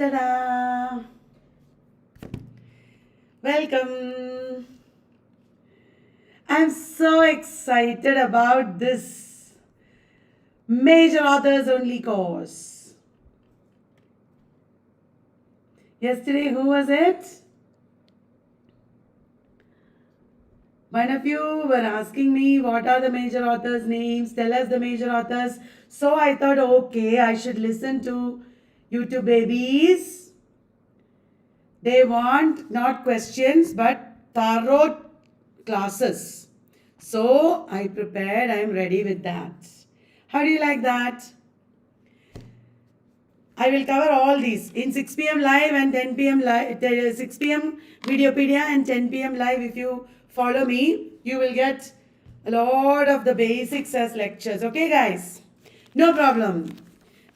Ta-da! Welcome. I'm so excited about this major authors only course. Yesterday, who was it? One of you were asking me what are the major authors' names, tell us the major authors. So I thought, okay, I should listen to YouTube babies. They want not questions but thorough classes. So I prepared, I'm ready with that. How do you like that? I will cover all these in 6 p.m. live and 10 p.m. live, 6 p.m. Videopedia and 10 p.m. live. If you follow me, you will get a lot of the basics as lectures. Okay, guys? No problem.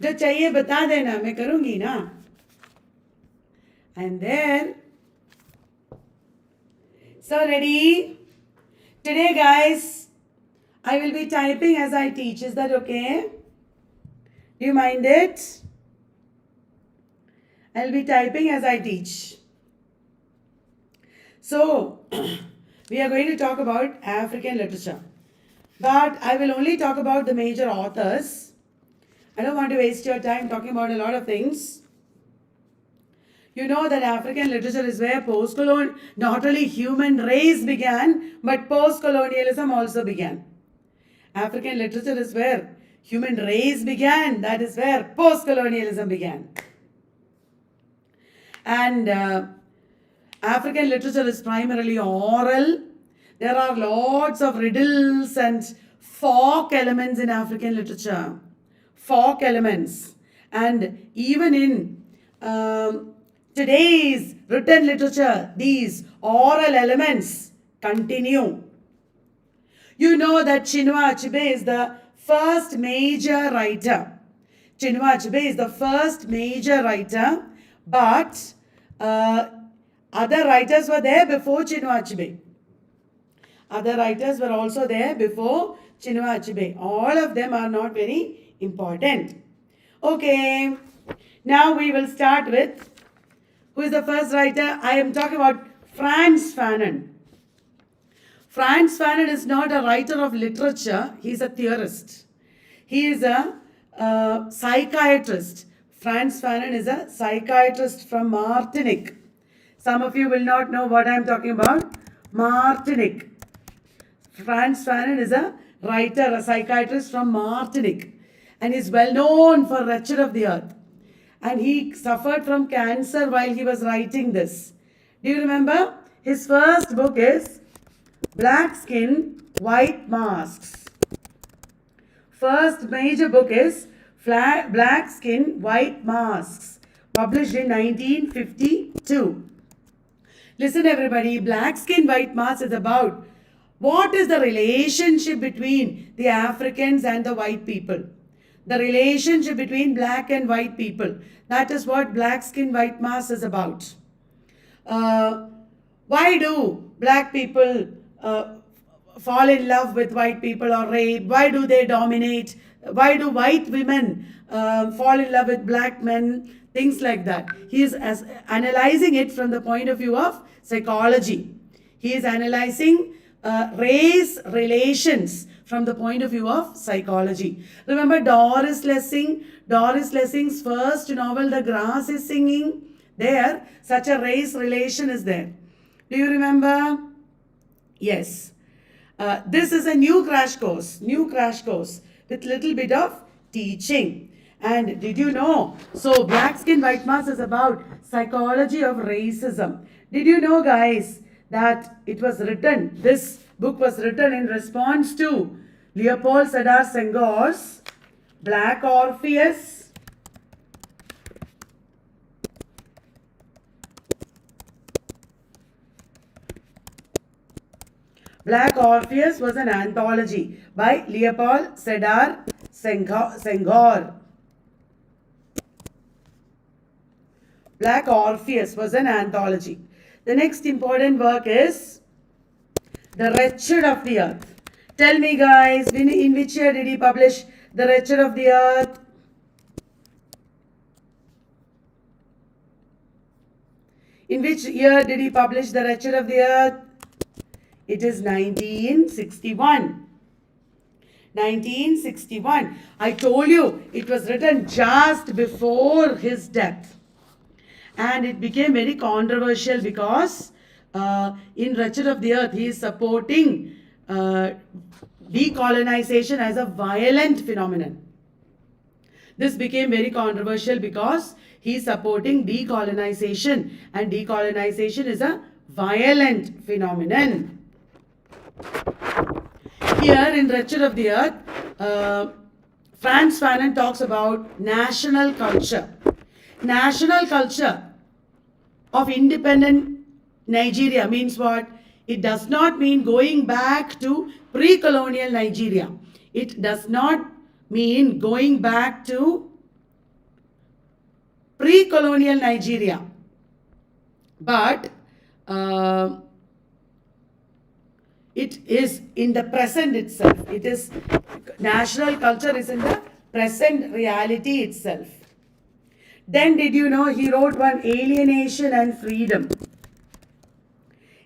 जो चाहिए बता देना मैं करूँगी ना. And then, so ready? Today, guys, I will be typing as I teach. Is that okay? Do you mind it? I'll be typing as I teach. So, we are going to talk about African literature. But I will only talk about the major authors. I don't want to waste your time talking about a lot of things. You know that African literature is where post-colonial, not only human race began, but post-colonialism also began. African literature is where human race began. That is where post-colonialism began. And African literature is primarily oral. There are lots of riddles and folk elements in African literature. Folk elements. And even in today's written literature, these oral elements continue. You know that Chinua Achebe is the first major writer. Chinua Achebe is the first major writer, but other writers were there before Chinua Achebe. Other writers were also there before Chinua Achebe. All of them are not very important. Okay, now we will start with who is the first writer? I am talking about Frantz Fanon. Frantz Fanon is not a writer of literature, he is a theorist. He is a psychiatrist. Frantz Fanon is a psychiatrist from Martinique. Some of you will not know what I am talking about. Martinique. Frantz Fanon is a writer, a psychiatrist from Martinique. And is well known for Wretched of the Earth. And he suffered from cancer while he was writing this. Do you remember? His first book is Black Skin, White Masks. First major book is Black Skin, White Masks, published in 1952. Listen everybody, Black Skin, White Masks is about what is the relationship between the Africans and the white people. The relationship between black and white people. That is what Black Skin, White Masks is about. Why do black people fall in love with white people or rape? Why do they dominate? Why do white women fall in love with black men? Things like that. He is analyzing it from the point of view of psychology. He is analyzing race relations from the point of view of psychology. Remember Doris Lessing? Doris Lessing's first novel, The Grass is Singing. There, such a race relation is there. Do you remember? Yes. This is a new crash course with little bit of teaching. And did you know? So Black Skin, White Mask is about psychology of racism. Did you know, guys, that it was written, this book was written in response to Leopold Sedar Senghor's Black Orpheus. Black Orpheus was an anthology by Leopold Sedar Senghor. Black Orpheus was an anthology. The next important work is The Wretched of the Earth. Tell me, guys, in which year did he publish The Wretched of the Earth? In which year did he publish The Wretched of the Earth? It is 1961. 1961. I told you it was written just before his death. And it became very controversial because in Wretched of the Earth, he is supporting decolonization as a violent phenomenon. This became very controversial because he is supporting decolonization, and decolonization is a violent phenomenon. Here in Wretched of the Earth, Frantz Fanon talks about national culture. National culture of independent Nigeria means what? It does not mean going back to pre-colonial Nigeria. It does not mean going back to pre-colonial Nigeria. But it is in the present itself. It is, national culture is in the present reality itself. Then did you know he wrote one, Alienation and Freedom.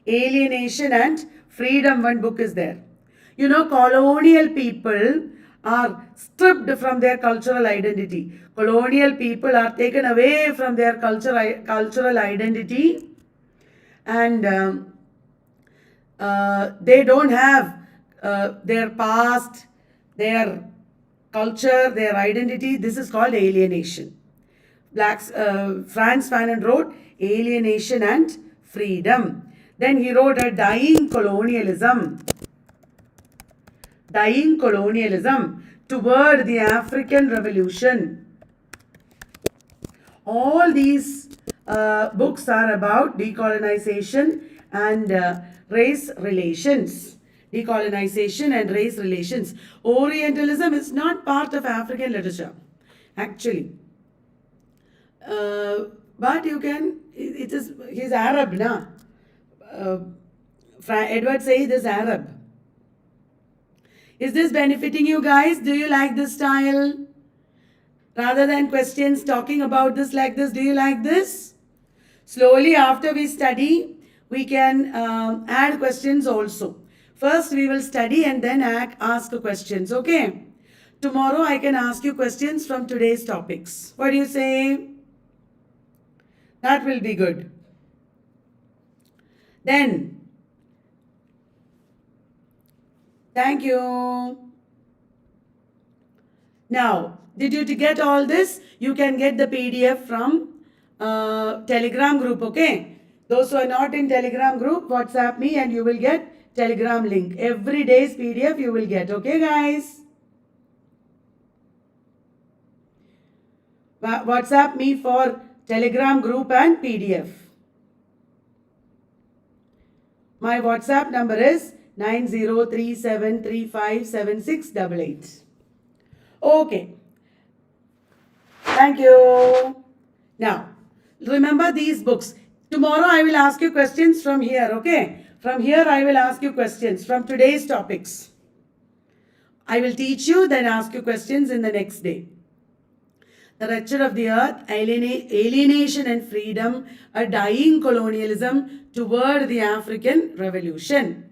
Alienation and Freedom, one book is there. You know, colonial people are stripped from their cultural identity. Colonial people are taken away from their cultural identity, and they don't have their past, their culture, their identity. This is called alienation. Frantz Fanon wrote Alienation and Freedom. Then he wrote a Dying Colonialism. Dying Colonialism Toward the African Revolution. All these books are about decolonization and race relations. Decolonization and race relations. Orientalism is not part of African literature, actually. But you can, it is, he's Arab, na? Edward Said is Arab. Is this benefiting you guys? Do you like this style? Rather than questions talking about this like this, do you like this? Slowly after we study, we can add questions also. First we will study and then ask questions, okay? Tomorrow I can ask you questions from today's topics. What do you say? That will be good. Then, thank you. Now, did you get all this? You can get the PDF from Telegram group, okay? Those who are not in Telegram group, WhatsApp me and you will get Telegram link. Every day's PDF you will get, okay guys? WhatsApp me for Telegram group and PDF. My WhatsApp number is 9037357688. Okay. Thank you. Now, remember these books. Tomorrow I will ask you questions from here, okay? From here I will ask you questions from today's topics. I will teach you, then ask you questions in the next day. The Wretched of the Earth, Alienation and Freedom, a Dying Colonialism Toward the African Revolution.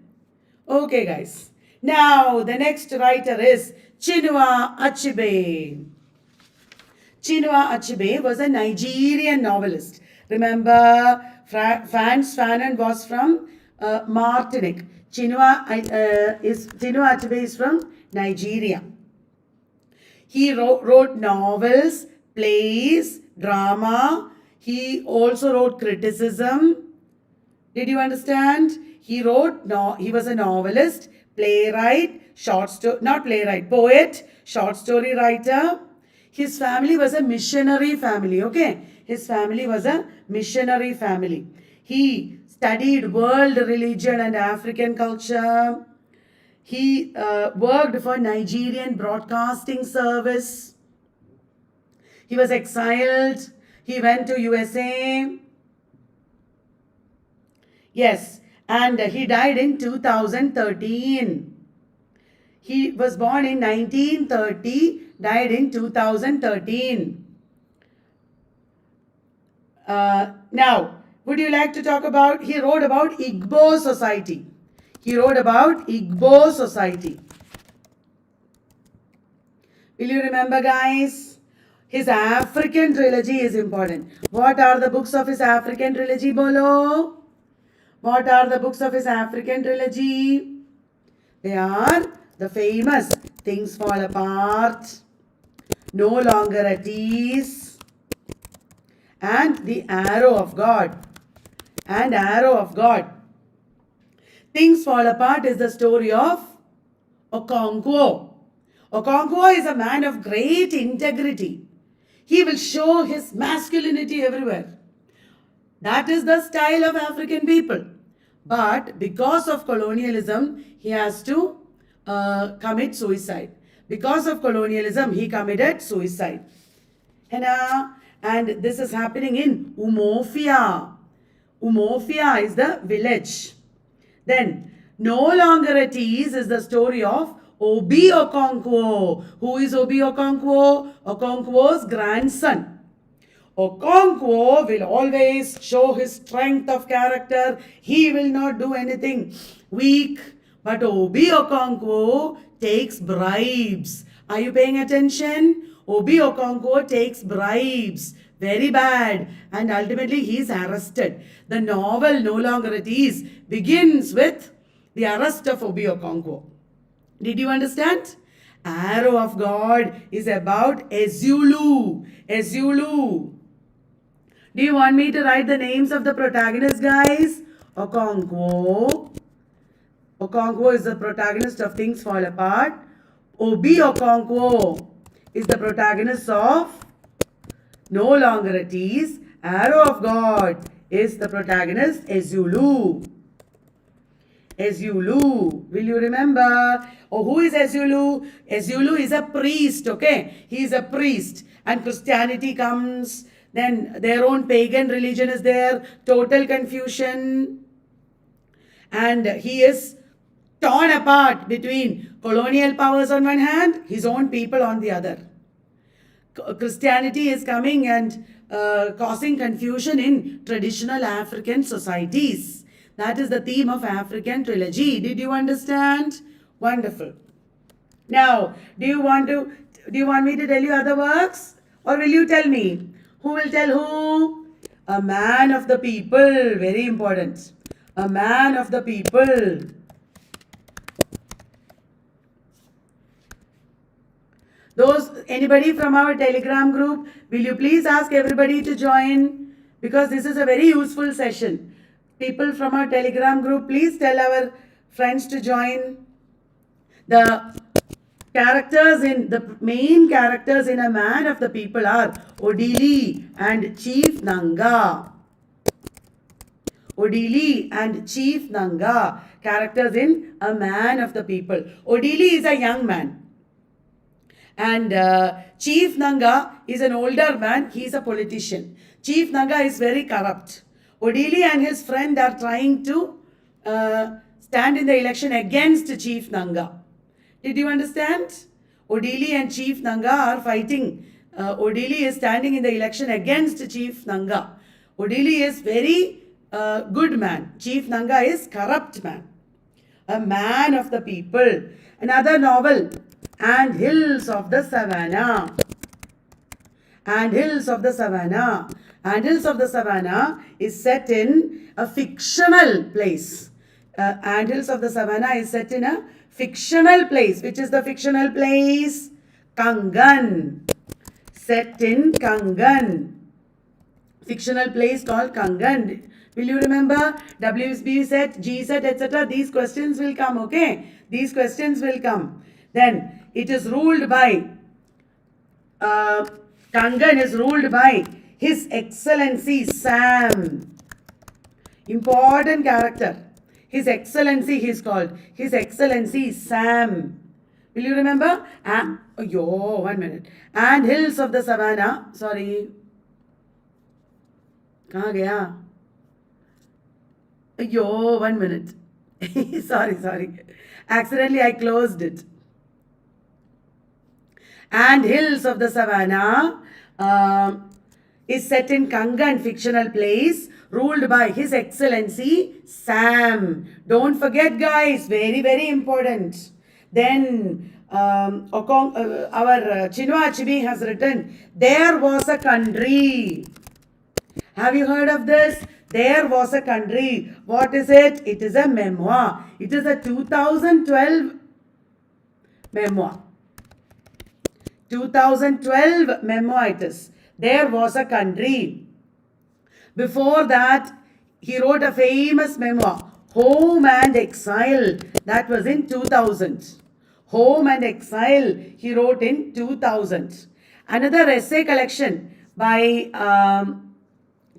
Okay, guys. Now, the next writer is Chinua Achebe. Chinua Achebe was a Nigerian novelist. Remember, Frantz Fanon was from Martinique. Chinua Achebe is from Nigeria. He wrote novels, plays, drama. He also wrote criticism. Did you understand? He was a novelist, playwright, poet, short story writer. His family was a missionary family, okay? His family was a missionary family. He studied world religion and African culture. He worked for Nigerian Broadcasting Service. He was exiled. He went to USA. Yes, and he died in 2013. He was born in 1930, died in 2013. Now, would you like to talk about? He wrote about Igbo society. He wrote about Igbo society. Will you remember, guys? His African trilogy is important. What are the books of his African trilogy, Bolo? What are the books of his African trilogy? They are the famous Things Fall Apart, No Longer at Ease, and The Arrow of God. And Arrow of God. Things Fall Apart is the story of Okonkwo. Okonkwo is a man of great integrity. He will show his masculinity everywhere. That is the style of African people. But because of colonialism, he has to commit suicide. Because of colonialism, he committed suicide. And this is happening in Umofia. Umofia is the village. Then, No Longer at Ease is the story of Obi Okonkwo. Who is Obi Okonkwo? Okonkwo's grandson. Okonkwo will always show his strength of character. He will not do anything weak. But Obi Okonkwo takes bribes. Are you paying attention? Obi Okonkwo takes bribes. Very bad. And ultimately he is arrested. The novel No Longer at Ease begins with the arrest of Obi Okonkwo. Did you understand? Arrow of God is about Ezulu. Ezulu. Do you want me to write the names of the protagonists, guys? Okonkwo. Okonkwo is the protagonist of Things Fall Apart. Obi Okonkwo is the protagonist of No Longer at Ease. Arrow of God is the protagonist, Ezulu. Ezulu. Will you remember? Oh, who is Ezulu? Ezulu is a priest, okay? He is a priest. And Christianity comes. Then their own pagan religion is there. Total confusion. And he is torn apart between colonial powers on one hand, his own people on the other. Christianity is coming and causing confusion in traditional African societies. That is the theme of African trilogy. Did you understand? Wonderful. Now, do you want me to tell you other works? Or will you tell me? Who will tell who? A man of the people. Very important. A man of the people. Anybody from our Telegram group, will you please ask everybody to join? Because this is a very useful session. People from our Telegram group, please tell our friends to join. The main characters in A Man of the People are Odili and Chief Nanga. Odili and Chief Nanga, characters in A Man of the People. Odili is a young man. And Chief Nanga is an older man. He is a politician. Chief Nanga is very corrupt. Odili and his friend are trying to stand in the election against Chief Nanga. Did you understand? Odili and Chief Nanga are fighting. Odili is standing in the election against Chief Nanga. Odili is very good man. Chief Nanga is corrupt man. A Man of the People. Another novel, And Hills of the Savannah. And Hills of the Savannah. And Hills of the Savannah is set in a fictional place. And Hills of the Savannah is set in a fictional place. Which is the fictional place? Kangan. Set in Kangan. Fictional place called Kangan. Will you remember? WSB set, G set, etc. These questions will come, okay? These questions will come. Then it is ruled by, Kangan is ruled by His Excellency Sam. Important character. His Excellency he is called. His Excellency Sam. Will you remember? Oh, 1 minute. And Hills of the Savannah. Sorry. कहाँ गया? 1 minute. sorry. Accidentally I closed it. And Hills of the Savannah is set in Kangan fictional place ruled by His Excellency Sam. Don't forget, guys, very, very important. Then our Chinua Achebe has written, There Was a Country. Have you heard of this? There Was a Country. What is it? It is a memoir. It is a 2012 memoir. 2012 memoir it is. There Was a Country. Before that, he wrote a famous memoir, Home and Exile. That was in 2000. Home and Exile, he wrote in 2000. Another essay collection by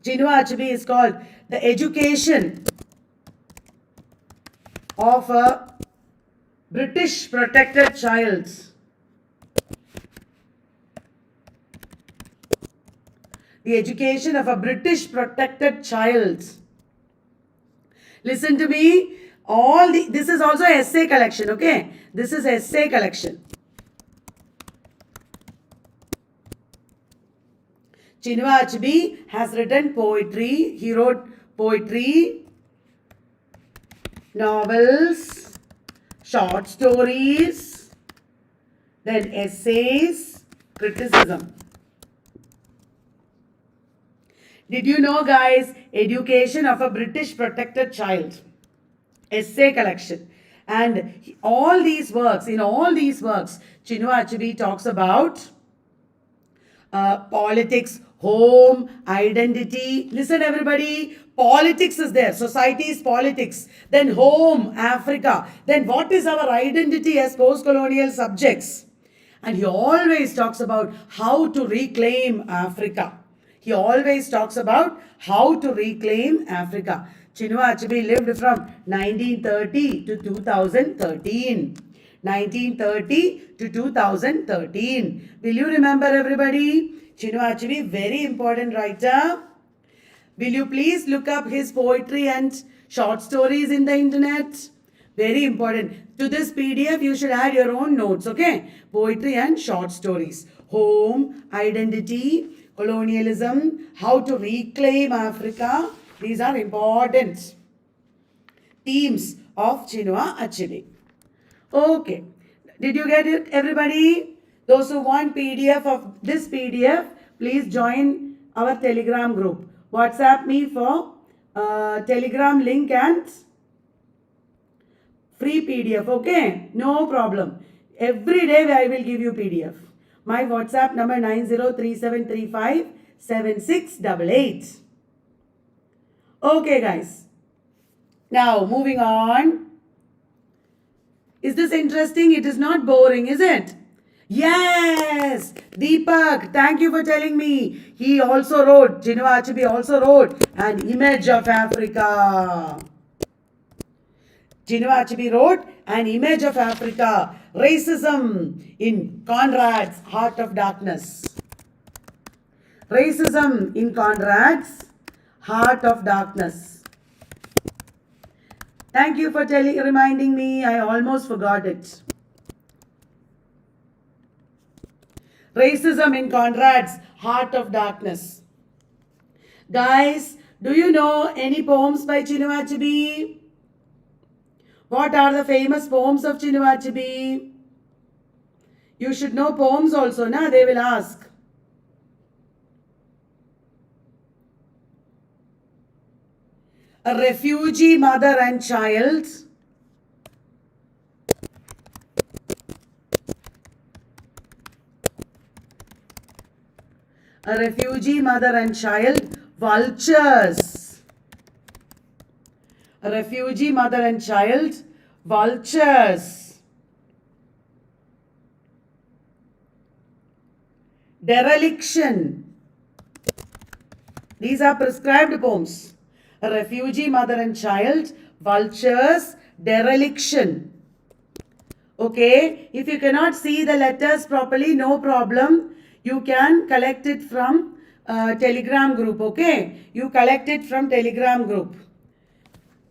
Chinua Achebe is called The Education of a British Protected Child. The Education of a British Protected Child. Listen to me. This is also essay collection, okay? This is essay collection. Chinua Achebe has written poetry. He wrote poetry, novels, short stories, then essays, criticism. Did you know, guys, Education of a British Protected Child, essay collection. And in all these works, Chinua Achebe talks about politics, home, identity. Listen, everybody, politics is there. Society is politics. Then home, Africa. Then what is our identity as post-colonial subjects? And he always talks about how to reclaim Africa. He always talks about how to reclaim Africa. Chinua Achebe lived from 1930 to 2013. 1930 to 2013. Will you remember, everybody? Chinua Achebe, very important writer. Will you please look up his poetry and short stories in the internet? Very important. To this PDF, you should add your own notes, okay? Poetry and short stories. Home, identity, colonialism, how to reclaim Africa. These are important themes of Chinua Achebe. Okay. Did you get it, everybody? Those who want PDF of this PDF, please join our Telegram group. WhatsApp me for Telegram link and free PDF, okay? No problem. Every day I will give you PDF. My WhatsApp number 9037357688. Okay, guys. Now, moving on. Is this interesting? It is not boring, is it? Yes! Deepak, thank you for telling me. He also wrote, Chinua Achebe also wrote An Image of Africa. Chinua Achebe wrote An Image of Africa. Racism in Conrad's Heart of Darkness. Racism in Conrad's Heart of Darkness. Thank you for reminding me. I almost forgot it. Racism in Conrad's Heart of Darkness. Guys, do you know any poems by Chinua Achebe? What are the famous poems of Chinua Achebe? You should know poems also, na? They will ask. A Refugee Mother and Child. A Refugee Mother and Child. Vultures. A Refugee Mother and Child. Vultures. Dereliction. These are prescribed poems. A Refugee Mother and Child, Vultures, Dereliction. Okay, if you cannot see the letters properly, no problem. You can collect it from Telegram group, okay? You collect it from Telegram group.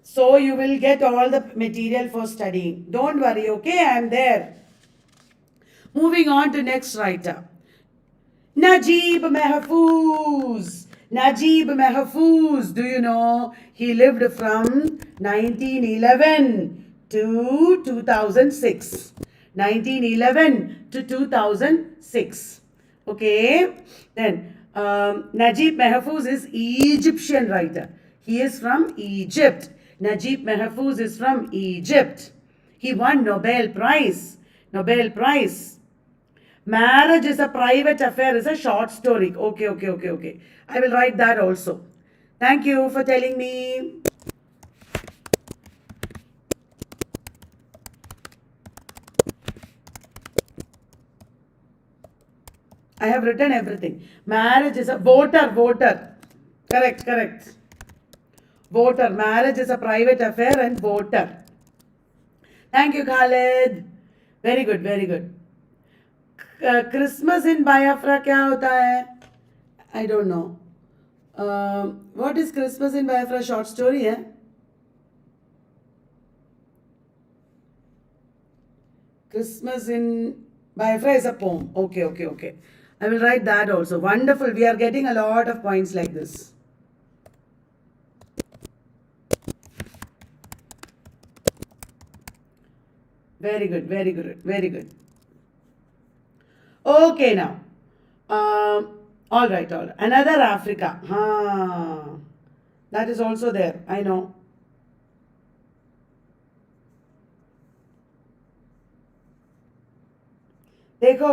So you will get all the material for studying. Don't worry, okay? I am there. Moving on to next writer. Najib Mahfouz. Najib Mahfouz. Do you know he lived from 1911 to 2006? 1911 to 2006. Okay. Then Najib Mahfouz is Egyptian writer. He is from Egypt. Najib Mahfouz is from Egypt. He won Nobel Prize. Nobel Prize. Marriage is a private affair is a short story. Okay. I will write that also. Thank you for telling me. I have written everything. Marriage is a voter. Correct. Voter. Marriage is a private affair and voter. Thank you, Khalid. Very good. Christmas in Biafra क्या होता है? I don't know. What is Christmas in Biafra? Short story है? Christmas in Biafra is a poem. Okay. I will write that also. Wonderful. We are getting a lot of points like this. Very good. Okay, now. All right. Another Africa. That is also there. I know. देखो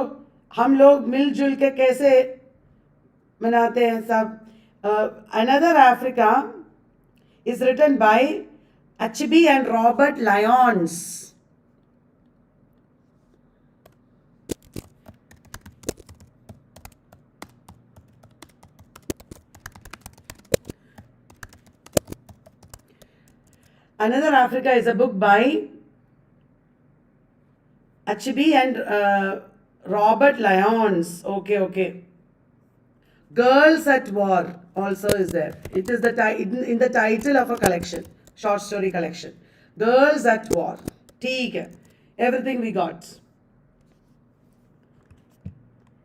हम लोग मिलजुल के कैसे मनाते हैं सब. Another Africa is written by Achebe and Robert Lyons. Another Africa is a book by Achebe and Robert Lyons. Okay. Girls at War also is there. It is in the title of a collection, short story collection. Girls at War. ठीक है. Everything we got.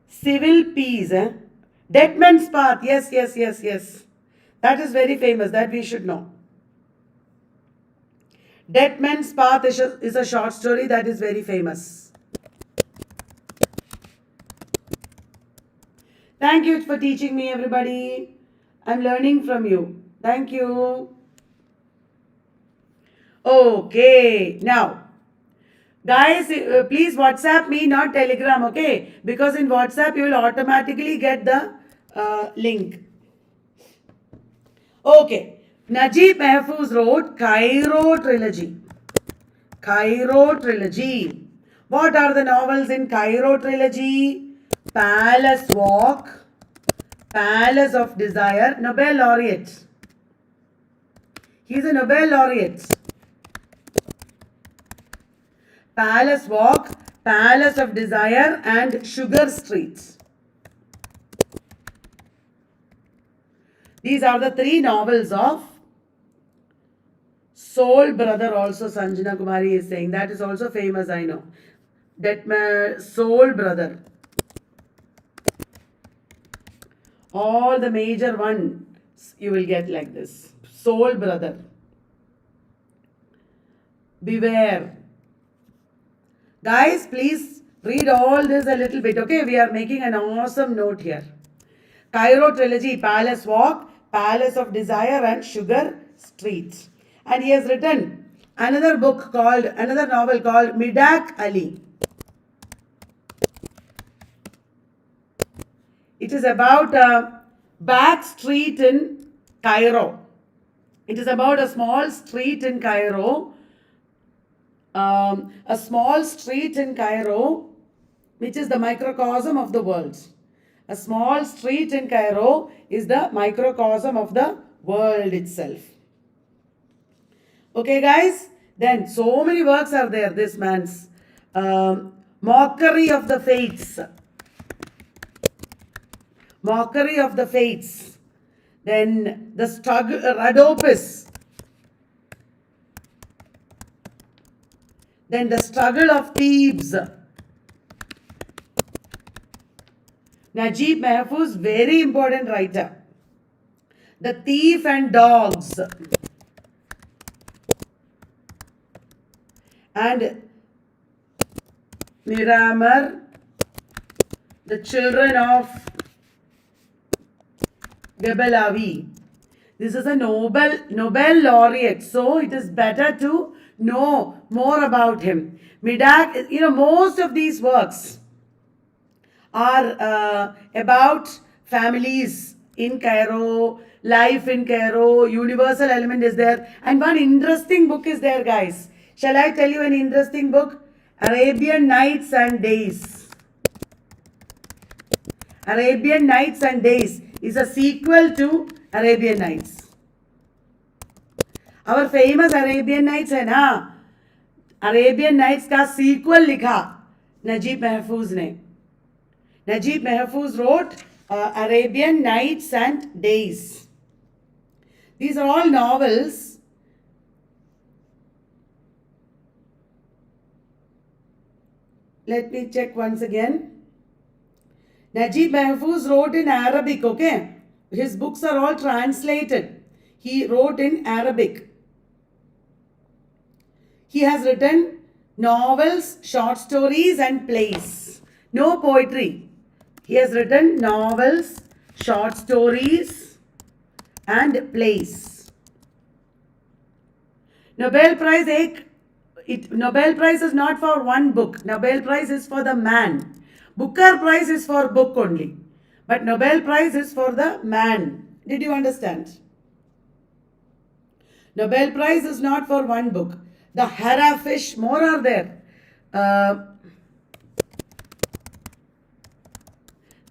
Civil peace. Dead Man's Path. Yes. That is very famous. That we should know. Dead Man's Path is a short story that is very famous. Thank you for teaching me, everybody. I'm learning from you. Thank you. Okay. Now, guys, please WhatsApp me, not Telegram, okay? Because in WhatsApp, you will automatically get the link. Okay. Najib Mahfouz wrote Cairo Trilogy. What are the novels in Cairo Trilogy? Palace Walk, Palace of Desire, Nobel laureate. He is a Nobel laureate. Palace Walk, Palace of Desire, and Sugar Street. These are the three novels of Soul Brother. Also, Sanjana Kumari is saying that is also famous. I know that Soul Brother. All the major ones you will get like this. Soul Brother. Beware. Guys, please read all this a little bit. Okay, we are making an awesome note here. Cairo Trilogy, Palace Walk, Palace of Desire, and Sugar Street. And he has written another novel called Midak Ali. It is about a back street in Cairo. It is about a small street in Cairo. A small street in Cairo, which is the microcosm of the world. A small street in Cairo is the microcosm of the world itself. Okay, guys? Then so many works are there. This man's Mockery of the Fates. Mockery of the Fates. Then the struggle, Rhodopis. Then the Struggle of Thebes. Najib Mahfouz, very important writer. The Thief and Dogs. And Miramar, the Children of Gebelavi. This is a Nobel laureate, so it is better to know more about him. Midak, most of these works are about families in Cairo, life in Cairo, universal element is there. And one interesting book is there, guys. Shall I tell you an interesting book? Arabian Nights and Days. Arabian Nights and Days is a sequel to Arabian Nights. Our famous Arabian Nights है ना, Arabian Nights का sequel लिखा Najib Mahfouz ने. Najib Mahfouz wrote Arabian Nights and Days. These are all novels. Let me check once again. Najib Mahfouz wrote in Arabic, okay? His books are all translated. He wrote in Arabic. He has written novels, short stories and plays. No poetry. He has written novels, short stories and plays. Nobel Prize is not for one book. Nobel Prize is for the man. Booker Prize is for book only. But Nobel Prize is for the man. Did you understand? Nobel Prize is not for one book. The Harafish, more are there. The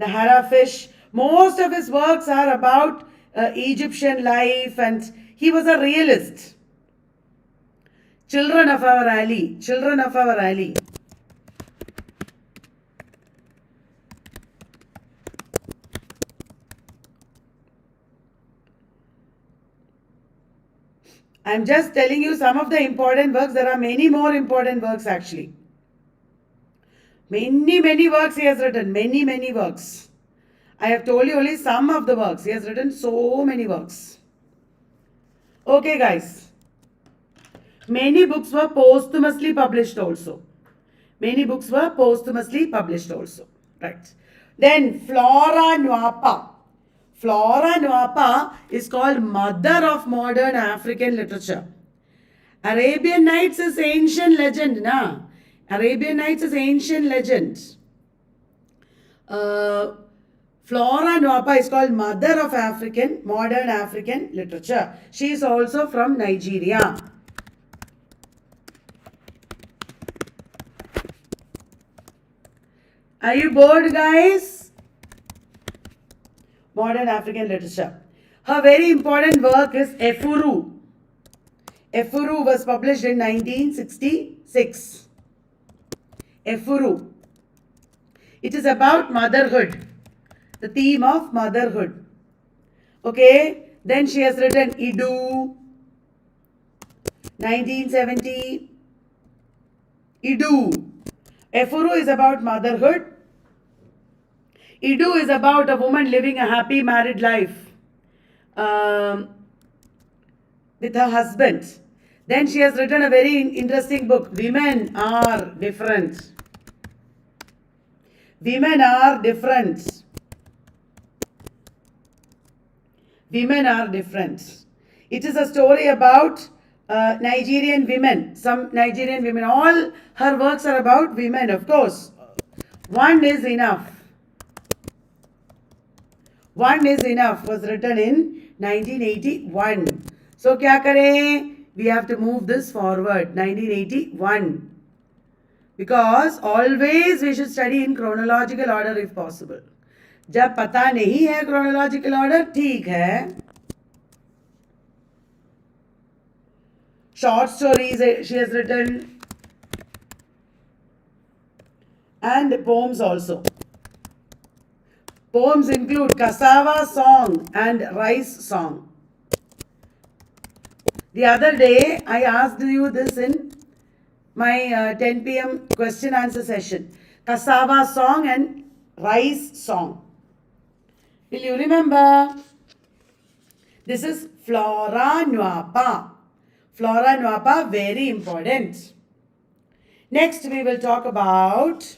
Harafish, most of his works are about Egyptian life, and he was a realist. Children of Our Ali. Children of Our Ali. I'm just telling you some of the important works. There are many more important works actually. Many works he has written. Many works. I have told you only some of the works. He has written so many works. Okay, guys. Many books were posthumously published also. Many books were posthumously published also. Right. Then Flora Nwapa. Flora Nwapa is called mother of modern African literature. Arabian Nights is ancient legend, na? Arabian Nights is ancient legend. Flora Nwapa is called mother of modern African literature. She is also from Nigeria. Are you bored, guys? Modern African literature. Her very important work is Efuru. Efuru was published in 1966. Efuru. It is about motherhood. The theme of motherhood. Okay. Then she has written Idu. 1970. Idu. Efuru is about motherhood. Idu is about a woman living a happy married life with her husband. Then she has written a very interesting book. Women are different. Women are different. Women are different. It is a story about Nigerian women. Some Nigerian women. All her works are about women, of course. One is Enough. One is Enough was written in 1981. So kya kare? We have to move this forward. 1981. Because always we should study in chronological order if possible. जब पता नहीं है chronological order, ठीक है. Short stories she has written and poems also. Poems include Cassava Song and Rice Song. The other day, I asked you this in my 10 p.m. question answer session. Cassava Song and Rice Song. Will you remember? This is Flora Nwapa. Flora Nwapa, very important. Next, we will talk about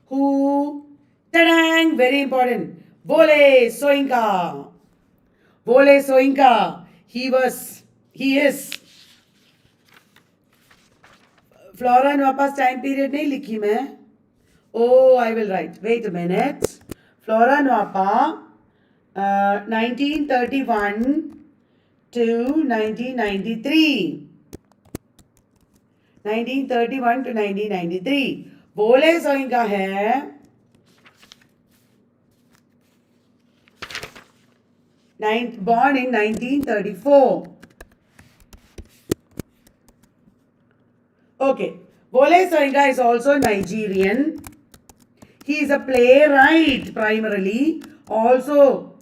who? Tadang, very important. Vole Soinka. Vole Soinka. He is. Flora Nwapa's time period नहीं लिखी मैं. Oh, I will write. Wait a minute. Flora Nwapa, 1931 to 1993. 1931 to 1993. बोले सोइंका है born in 1934. Okay. Wole Soyinka is also Nigerian. He is a playwright primarily. Also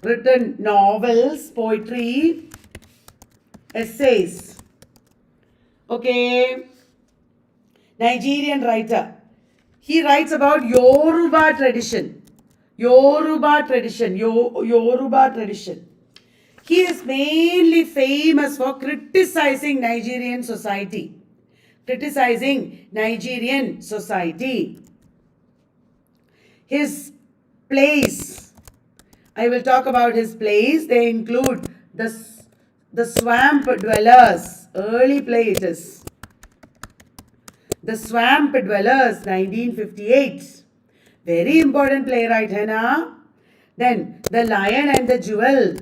written novels, poetry, essays. Okay. Nigerian writer. He writes about Yoruba tradition. Yoruba tradition. He is mainly famous for criticizing Nigerian society. His plays, I will talk about his plays. They include the Swamp Dwellers, early play it is. The Swamp Dwellers, 1958. Very important playwright, hai na? Then The Lion and the Jewel.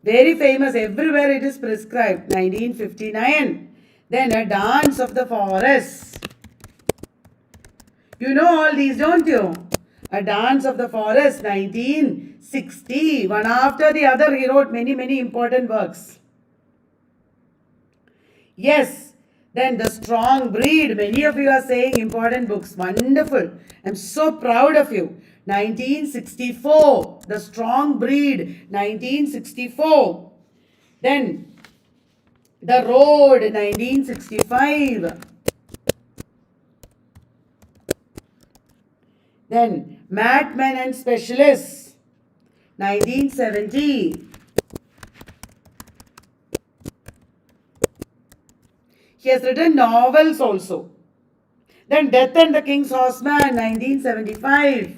Very famous, everywhere it is prescribed, 1959. Then A Dance of the Forest. You know all these, don't you? A Dance of the Forest, 1960. One after the other, he wrote many important works. Yes. Then The Strong Breed. Many of you are saying important books. Wonderful. I'm so proud of you. 1964. The Strong Breed. 1964. Then The Road. 1965. Then Madmen and Specialists. 1970. He has written novels also. Then Death and the King's Horseman, 1975.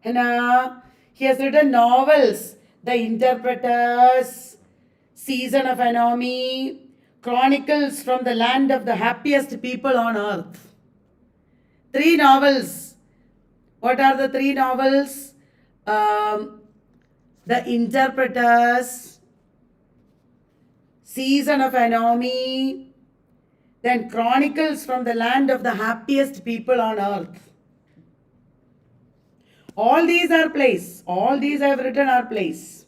And he has written novels. The Interpreters, Season of Anomy, Chronicles from the Land of the Happiest People on Earth. 3 novels. What are the 3 novels? The Interpreters, Season of Anomy, then Chronicles from the Land of the Happiest People on Earth. All these are plays. All these I have written are plays.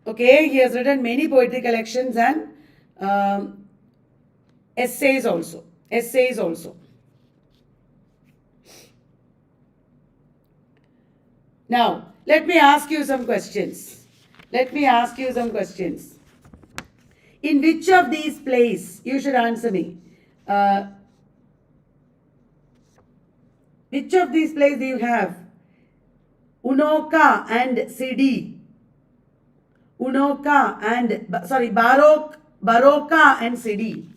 Okay, he has written many poetry collections and essays also. Now, let me ask you some questions. In which of these plays, you should answer me. Which of these plays do you have? Unoka and Sidi. Baroka and Sidi.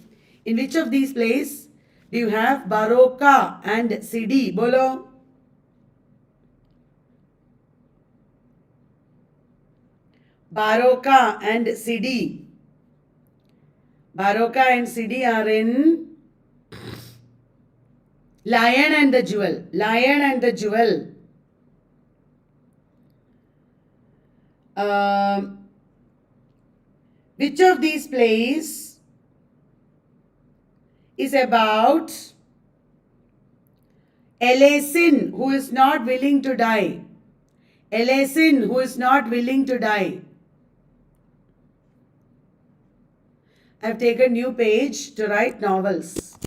In which of these plays do you have Baroka and Sidi? Bolo. Baroka and Sidi. Baroka and Sidi are in Lion and the Jewel. Which of these plays is about Elesin who is not willing to die? I have taken new page to write novels.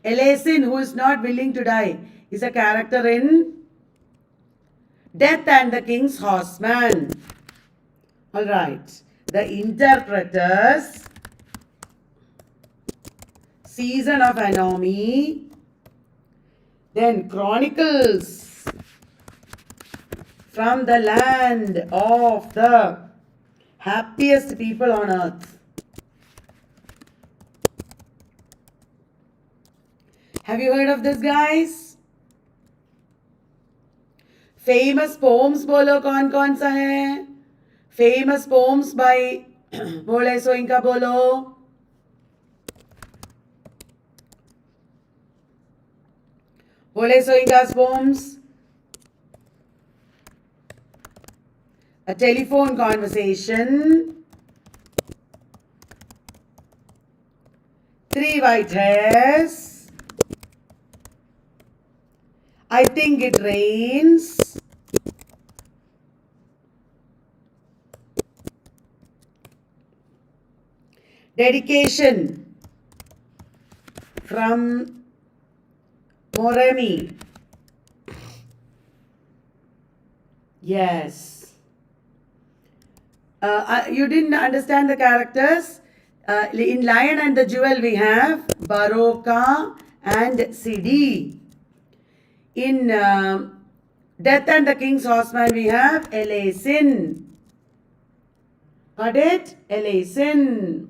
Elesin, who is not willing to die, is a character in Death and the King's Horseman. Alright. The Interpreters, Season of Anomy, then Chronicles from the Land of the Happiest People on Earth. Have you heard of this, guys? Famous poems बोलो कौन कौन सा है? Famous poems by बोले सो इनका बोलो. बोले सो इनका poems. A telephone conversation. Three white hairs. I think it rains. Dedication from Moremi. Yes. You didn't understand the characters. In Lion and the Jewel we have Baroka and Sidi. In Death and the King's Horseman we have Elaisin. Got it? Elaisin.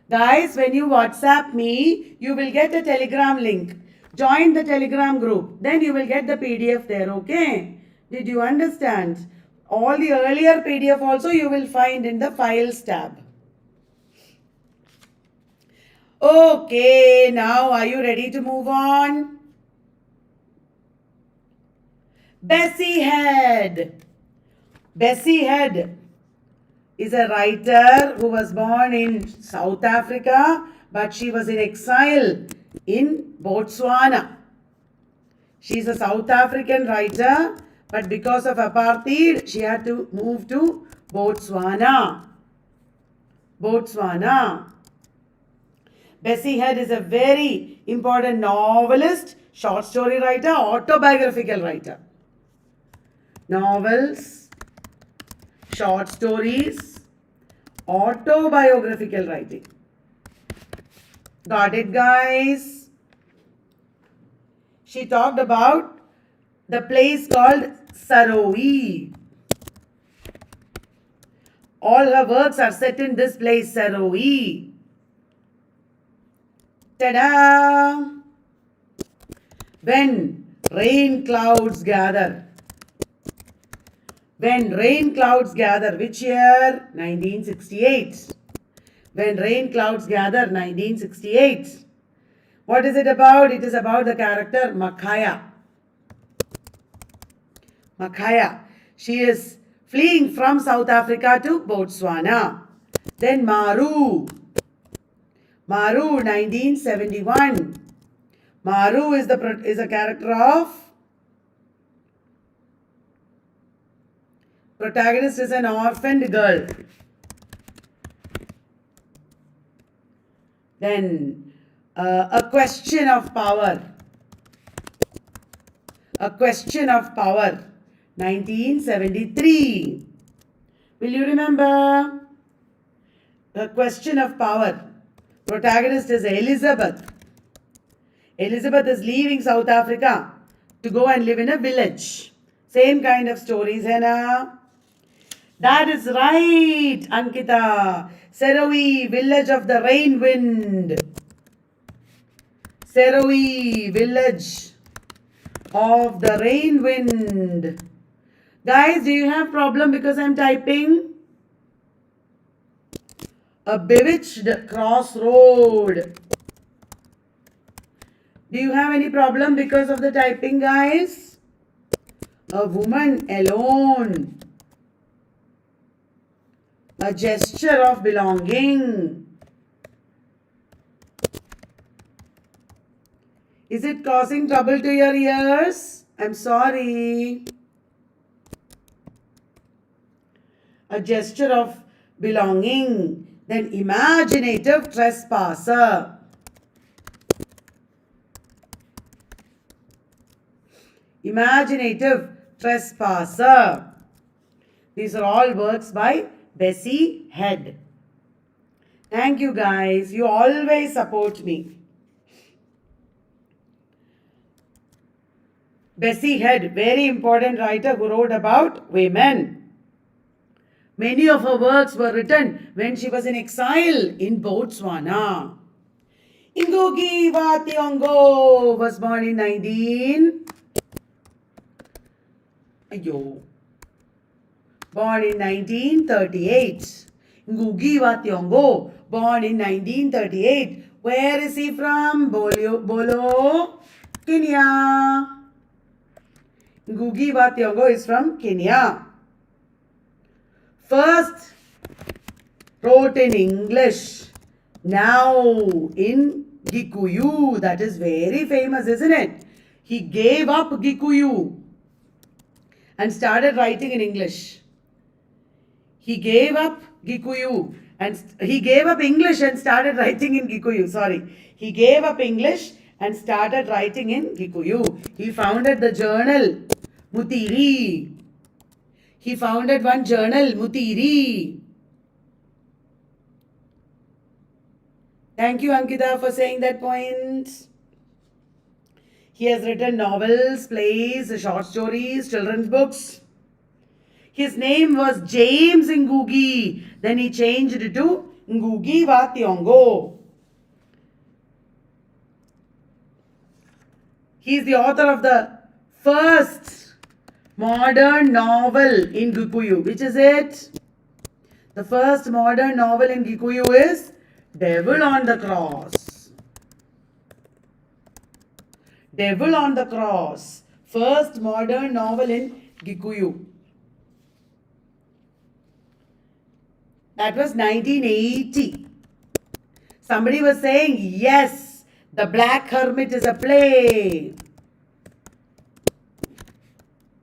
Guys, when you WhatsApp me, you will get a Telegram link. Join the Telegram group. Then you will get the PDF there, okay? Did you understand? All the earlier PDF also you will find in the Files tab. Okay, now are you ready to move on? Bessie Head. Bessie Head is a writer who was born in South Africa, but she was in exile in Botswana. She is a South African writer, but because of apartheid, she had to move to Botswana. Botswana. Bessie Head is a very important novelist, short story writer, autobiographical writer. Novels, short stories, autobiographical writing. Got it, guys? She talked about the place called Saroe. All her works are set in this place, Saroe. Ta-da! When rain clouds gather. When rain clouds gather, which year? 1968. When rain clouds gather, 1968. What is it about? It is about the character Makaya. Makaya. She is fleeing from South Africa to Botswana. Then Maru. Maru, 1971. Maru is a character of. Protagonist is an orphaned girl. Then A Question of Power. A Question of Power, 1973. Will you remember? A Question of Power. Protagonist is Elizabeth. Elizabeth is leaving South Africa to go and live in a village. Same kind of stories, hai na? That is right, Ankita. Saroe, village of the rain wind. Saroe, village of the rain wind. Guys, do you have problem because I'm typing? A bewitched crossroad. Do you have any problem because of the typing, guys? A woman alone. A gesture of belonging. Is it causing trouble to your ears? I'm sorry. A gesture of belonging. Then imaginative trespasser. Imaginative trespasser. These are all works by Bessie Head. Thank you guys. You always support me. Bessie Head, very important writer who wrote about women. Many of her works were written when she was in exile in Botswana. Ngugi wa Thiong'o was born in 1938. Ngugi wa Thiong'o, born in 1938. Where is he from? Bolo, Kenya. Ngugi wa Thiong'o is from Kenya. First wrote in English, now in Gikuyu. That is very famous, isn't it? He gave up Gikuyu and started writing in English. He gave up Gikuyu and he gave up English and started writing in Gikuyu. Sorry. He gave up English and started writing in Gikuyu. He founded the journal Mutiri. He founded one journal, Mutiri. Thank you, Ankita, for saying that point. He has written novels, plays, short stories, children's books. His name was James Ngugi. Then he changed it to Ngugi wa Thiong'o. He is the author of the first modern novel in Gikuyu. Which is it? The first modern novel in Gikuyu is Devil on the Cross. Devil on the Cross. First modern novel in Gikuyu. That was 1980. Somebody was saying, yes, The Black Hermit is a play.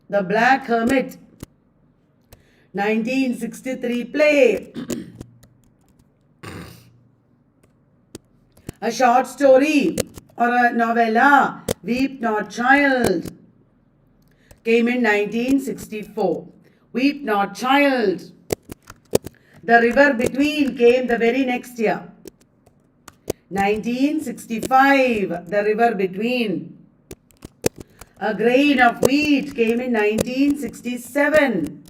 The Black Hermit. 1963 play. A short story or a novella, Weep Not Child, came in 1964. Weep Not Child. The River Between came the very next year. 1965, The River Between. A Grain of Wheat came in 1967.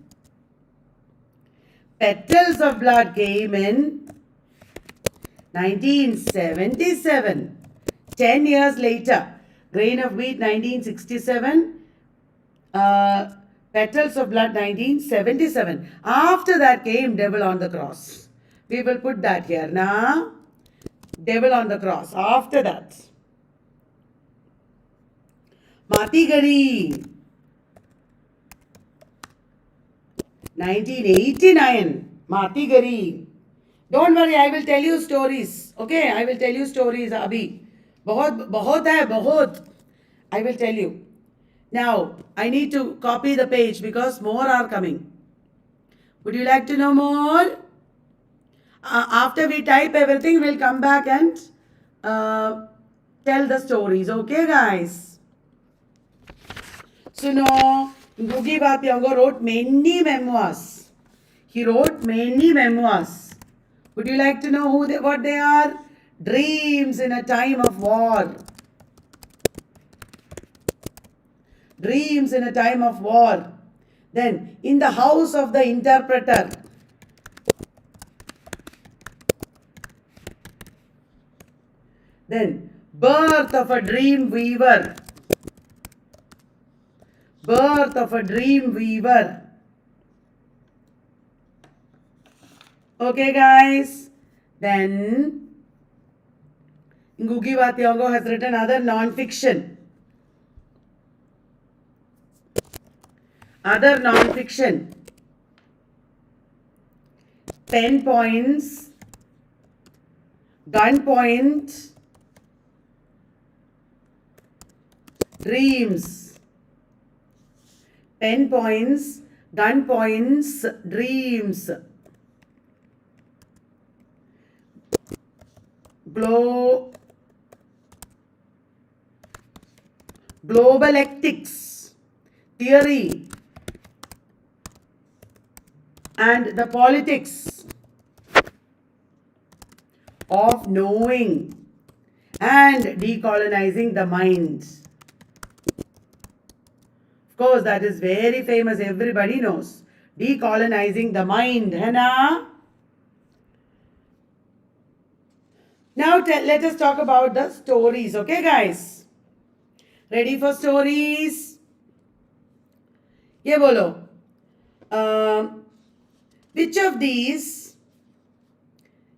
Petals of Blood came in 1977. 10 years later. Grain of Wheat 1967. Petals of Blood 1977. After that came Devil on the Cross. We will put that here now. Devil on the Cross. After that. Matigari. 1989. Matigari. Don't worry, I will tell you stories. Okay, I will tell you stories, Abhi. बहुत hai, बहुत. I will tell you. Now, I need to copy the page because more are coming. Would you like to know more? After we type everything, we'll come back and tell the stories. Okay, guys? So, no, Ngugi wa Thiong'o wrote many memoirs. He wrote many memoirs. Would you like to know what they are? Dreams in a Time of War. Dreams in a Time of War. Then, In the House of the Interpreter. Then, Birth of a Dream Weaver. Birth of a Dream Weaver. Okay, guys. Then, Ngugi wa Thiong'o has written other non-fiction. Other non-fiction. 10 points. Gunpoint. Dreams. 10 points. Gunpoints. Dreams. Global ethics. Theory. and the politics of knowing and decolonizing the mind. Of course, that is very famous, everybody knows. Decolonizing the mind, hai na? Now let us talk about the stories, okay guys? Ready for stories? Ye bolo. Which of these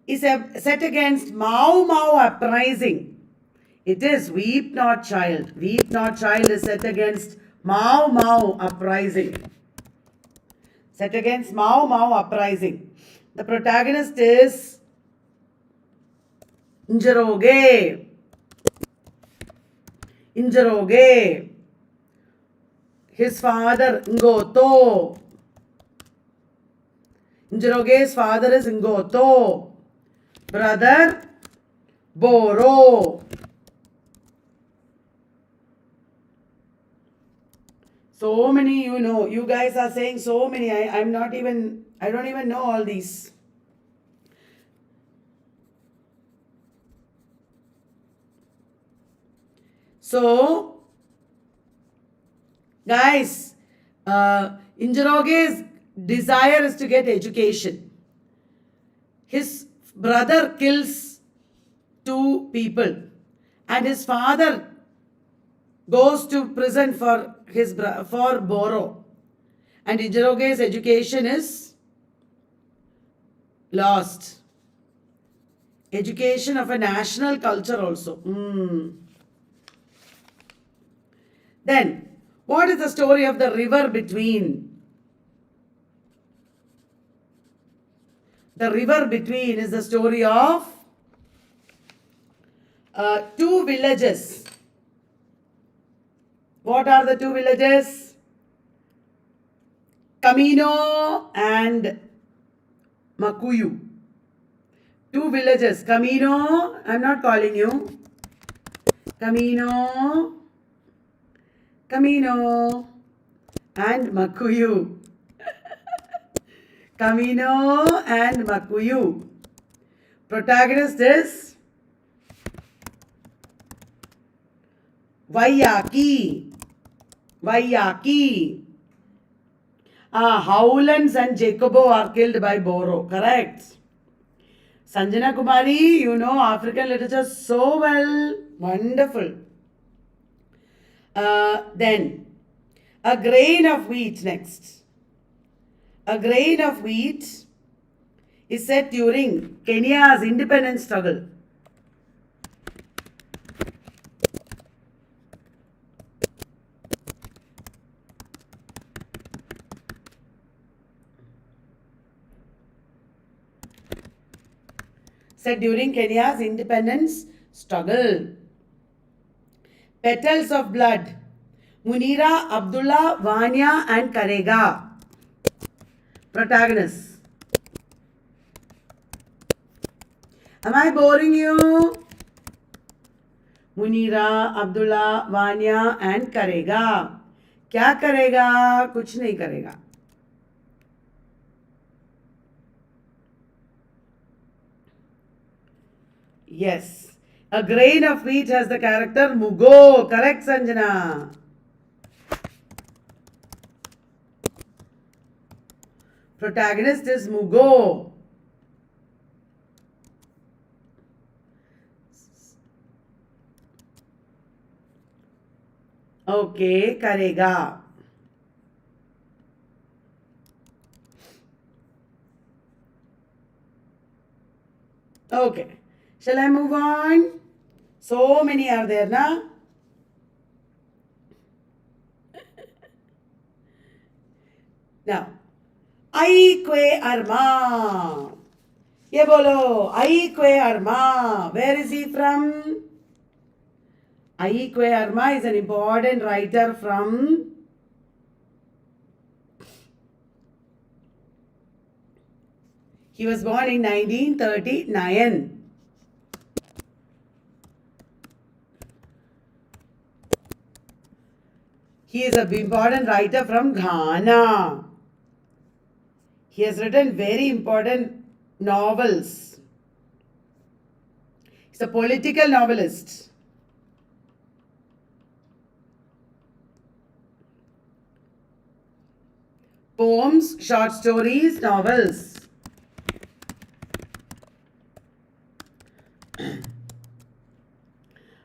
is set against Mau Mau uprising? It is Weep Not Child. Weep Not Child is set against Mau Mau uprising. Set against Mau Mau uprising. The protagonist is Njoroge. Njoroge. His father Ngoto. Njoroge's father is Ngoto. Brother Boro. So many, you guys are saying so many. I don't even know all these. So, guys, Njoroge's desire is to get education. His brother kills 2 people and his father goes to prison for Boro, and Njoroge's education is lost. Education of a national culture also. Then, what is the story of the river between? The river between is the story of 2 villages. What are the 2 villages? Camino and Makuyu. 2 villages. Camino, I'm not calling you. Camino and Makuyu. Camino and Makuyu. Protagonist is Vaiyaki. Howlands and Jacobo are killed by Boro. Correct. Sanjana Kumari, you know African literature so well. Wonderful. Then, a grain of wheat next. A grain of wheat is set during Kenya's independence struggle. Set during Kenya's independence struggle. Petals of blood. Munira, Abdullah, Vanya and Karega. Protagonists. Am I boring you? Munira, Abdullah, Vanya and Karega. क्या करेगा? कुछ नहीं करेगा. Yes. A grain of wheat has the character Mugo. Correct, Sanjana. Protagonist is Mugo. Okay, करेगा. Okay. Shall I move on? So many are there, na? Now, Aikwe Arma. Ye bolo, Aikwe Arma. Where is he from? Aikwe Arma is an important writer from he was born in 1939. He is an important writer from Ghana. He has written very important novels. He's a political novelist. Poems, short stories, novels.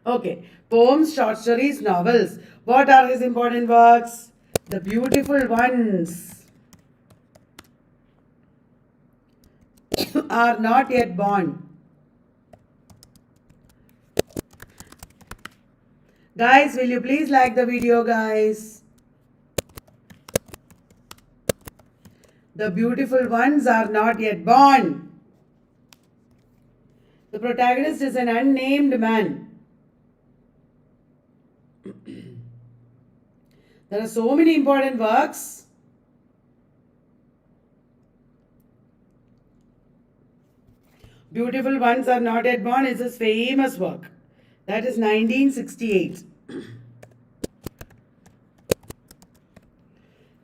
Okay, poems, short stories, novels. What are his important works? The Beautiful Ones are not yet born. Guys, will you please like the video, guys? The beautiful ones are not yet born. The protagonist is an unnamed man. There are so many important works. Beautiful Ones Are Not Yet Born is his famous work. That is 1968.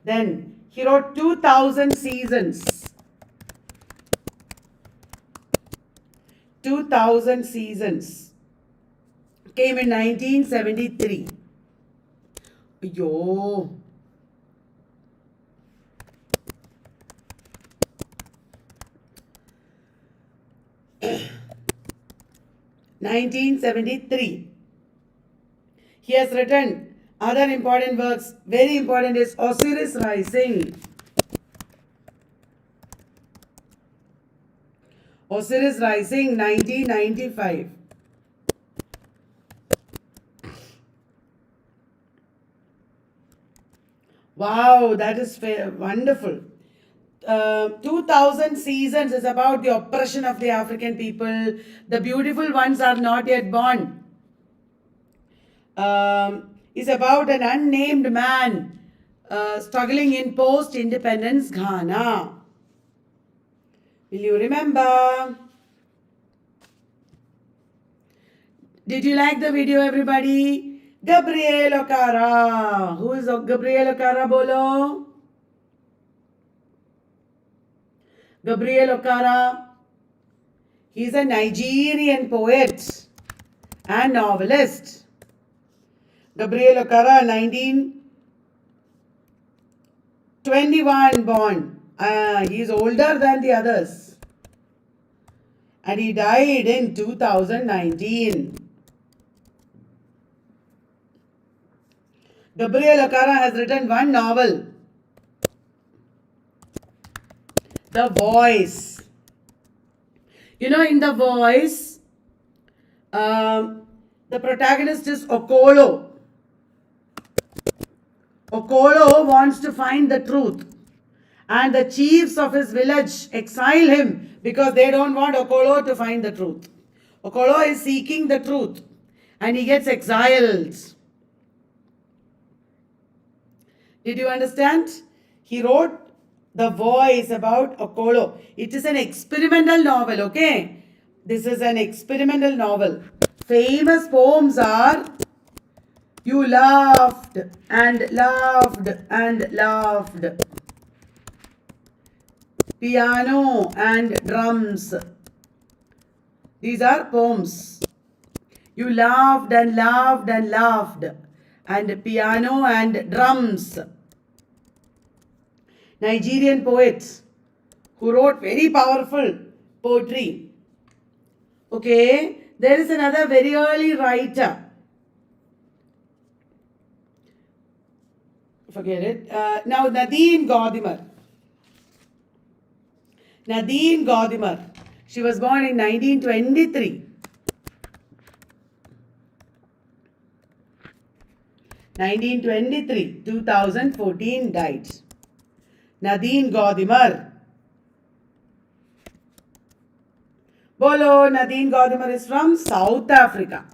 Then he wrote 2000 Seasons. 2000 Seasons came in 1973. Yo. (1973). He has written other important works. Very important is Osiris Rising. Osiris Rising, 1995. Wow, that is wonderful. 2000 Seasons is about the oppression of the African people. The Beautiful Ones Are Not Yet Born is about an unnamed man struggling in post-independence Ghana. Will you remember? Did you like the video, everybody? Gabriel Okara. Who is Gabriel Okara, bolo? Gabriel Okara. He is a Nigerian poet and novelist. Gabriel Okara, 1921 born. He is older than the others. And he died in 2019. Gabriel Okara has written one novel, The Voice. You know, in The Voice, the protagonist is Okolo. Okolo wants to find the truth, and the chiefs of his village exile him because they don't want Okolo to find the truth. Okolo is seeking the truth, and he gets exiled. Did you understand? He wrote The Voice about Okolo. It is an experimental novel, okay? This is an experimental novel. Famous poems are You Laughed and Laughed and Laughed. Piano and Drums. These are poems. You laughed and laughed and laughed. And piano and drums. Nigerian poets who wrote very powerful poetry. Okay, there is another very early writer. Forget it. Now Nadine Gordimer. Nadine Gordimer. She was born in 1923. 1923, 2014 died. Nadine Gordimer. Bolo, Nadine Gordimer is from South Africa.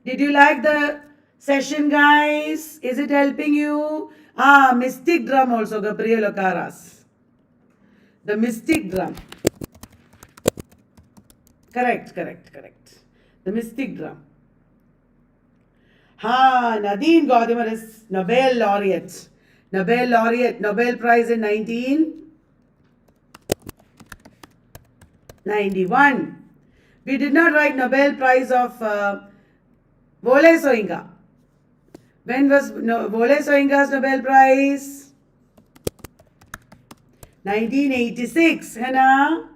Did you like the session, guys? Is it helping you? Mystic Drum also, Gabriel Okara's. The Mystic Drum. Correct. The Mystic Drum. Nadine Gordimer is Nobel laureate. Nobel laureate, Nobel Prize in 1991. We did not write Nobel Prize of Wole Soyinka. When was Wole Soyinka's Nobel Prize? 1986, है ना?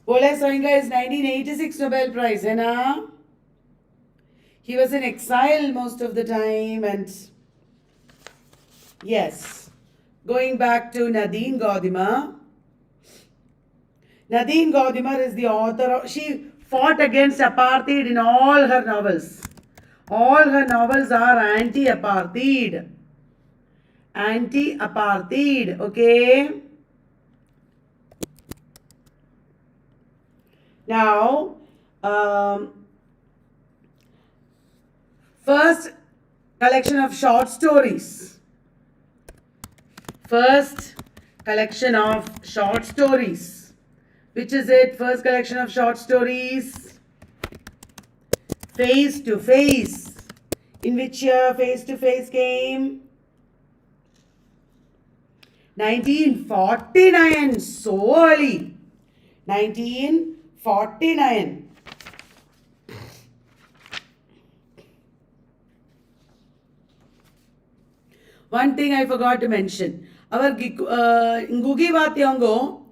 Wole Soyinka is 1986 Nobel Prize, है ना? He was in exile most of the time, and yes. Going back to Nadine Gordimer. Nadine Gordimer is the author of, she fought against apartheid in all her novels. All her novels are anti-apartheid. Anti-apartheid, okay? Now, first collection of short stories. First collection of short stories. Which is it? First collection of short stories. Face to Face. In which year Face to Face came? 1949. So early. 1949. One thing I forgot to mention. Our Ngugi Wa Thiong'o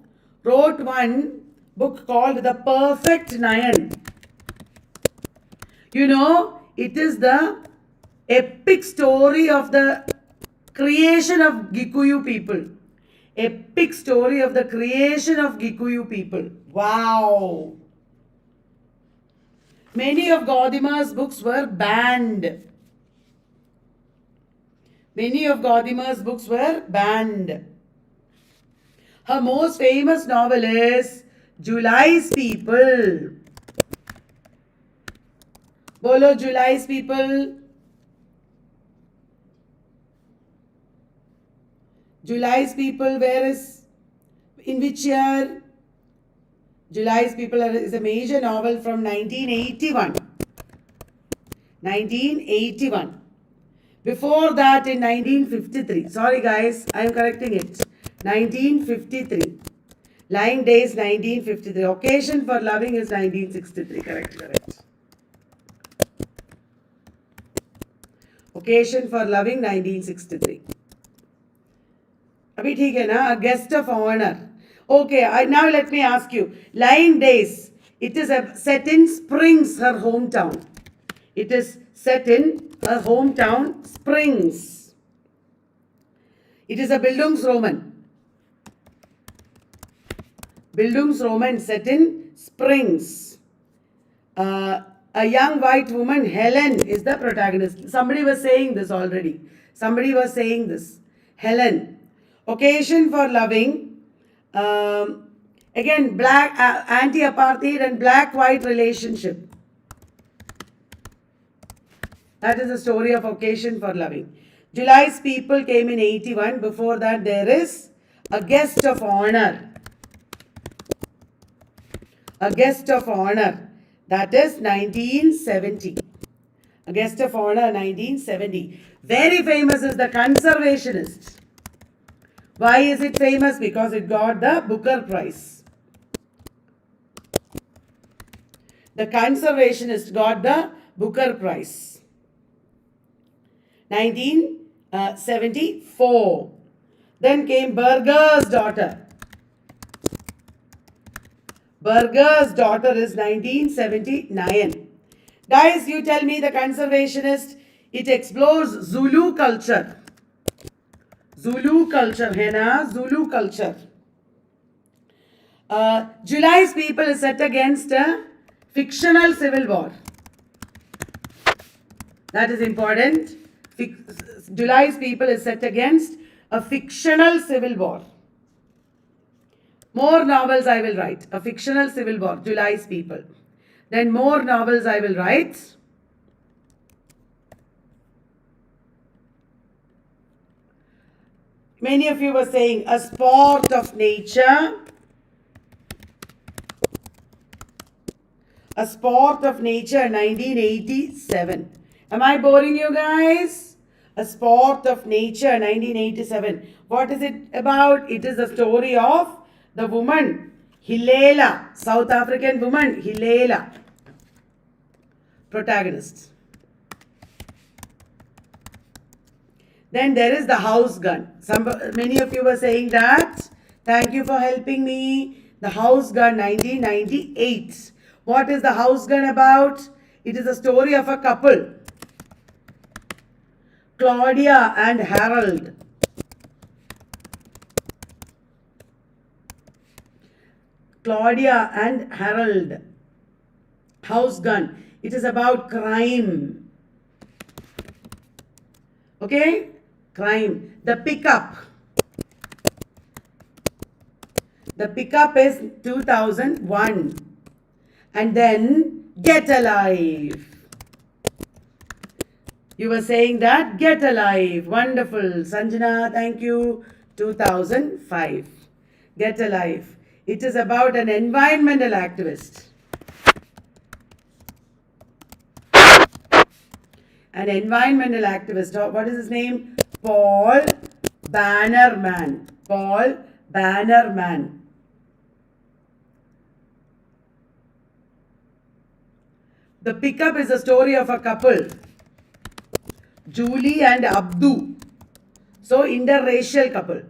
wrote one book called The Perfect Nayan. You know, it is the epic story of the creation of Gikuyu people. Epic story of the creation of Gikuyu people. Wow! Many of Gordimer's books were banned. Many of Gordimer's books were banned. Her most famous novel is July's People. Bolo July's People. July's People, where is, in which year? July's People is a major novel from 1981. 1981. Before that in 1953. Sorry guys, I am correcting it. 1953. Lying Days 1953. Occasion for Loving is 1963. Correct. Occasion for Loving 1963. Abhi theek hai na? A Guest of Honor. Okay, now let me ask you. Lying Days. It is set in Springs, her hometown. It is set in her hometown, Springs. It is a Bildungsroman. Bildungsroman set in Springs. A young white woman, Helen, is the protagonist. Somebody was saying this already. Helen. Occasion for Loving. Again, black anti-apartheid and black-white relationship. That is the story of Occasion for Loving. July's People came in 81. Before that, there is A Guest of Honor. A Guest of Honor. That is 1970. A Guest of Honor, 1970. Very famous is The Conservationist. Why is it famous? Because it got the Booker Prize. The Conservationist got the Booker Prize. 1974. Then came Burger's Daughter. Burger's Daughter is 1979. Guys, you tell me, The Conservationist, it explores Zulu culture. Zulu culture, hai na? Zulu culture. July's People is set against a fictional civil war. That is important. July's People is set against a fictional civil war. More novels I will write. A fictional civil war, July's People. Then more novels I will write. Many of you were saying A Sport of Nature. A Sport of Nature, 1987. Am I boring you guys? A Sport of Nature, 1987. What is it about? It is the story of the woman, Hilela, South African woman, Hilela. Protagonist. Then there is the house gun. Many of you were saying that. Thank you for helping me. The house gun, 1998. What is the house gun about? It is a story of a couple, Claudia and Harold. Claudia and Harold. House gun. It is about crime. Okay? Crime. The pickup. The pickup is 2001. And then Get Alive. You were saying that? Get Alive. Wonderful. Sanjana, thank you. 2005. Get Alive. It is about an environmental activist. An environmental activist. What is his name? Paul Bannerman. Paul Bannerman. The pickup is a story of a couple, Julie and Abdu. So, interracial couple,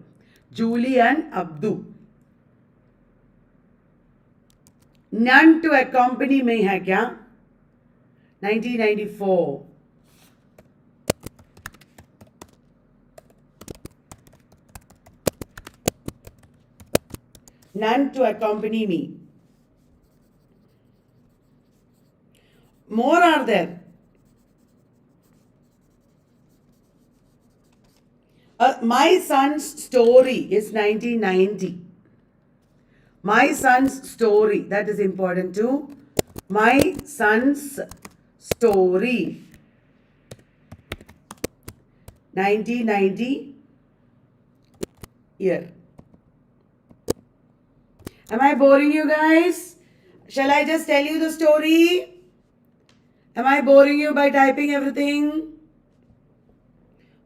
Julie and Abdu. None to accompany me hai kya? 1994. None to accompany me. More are there. My Son's Story is 1990. My Son's Story, that is important too. My Son's Story, 1990 year. Am I boring you guys? Shall I just tell you the story? Am I boring you by typing everything?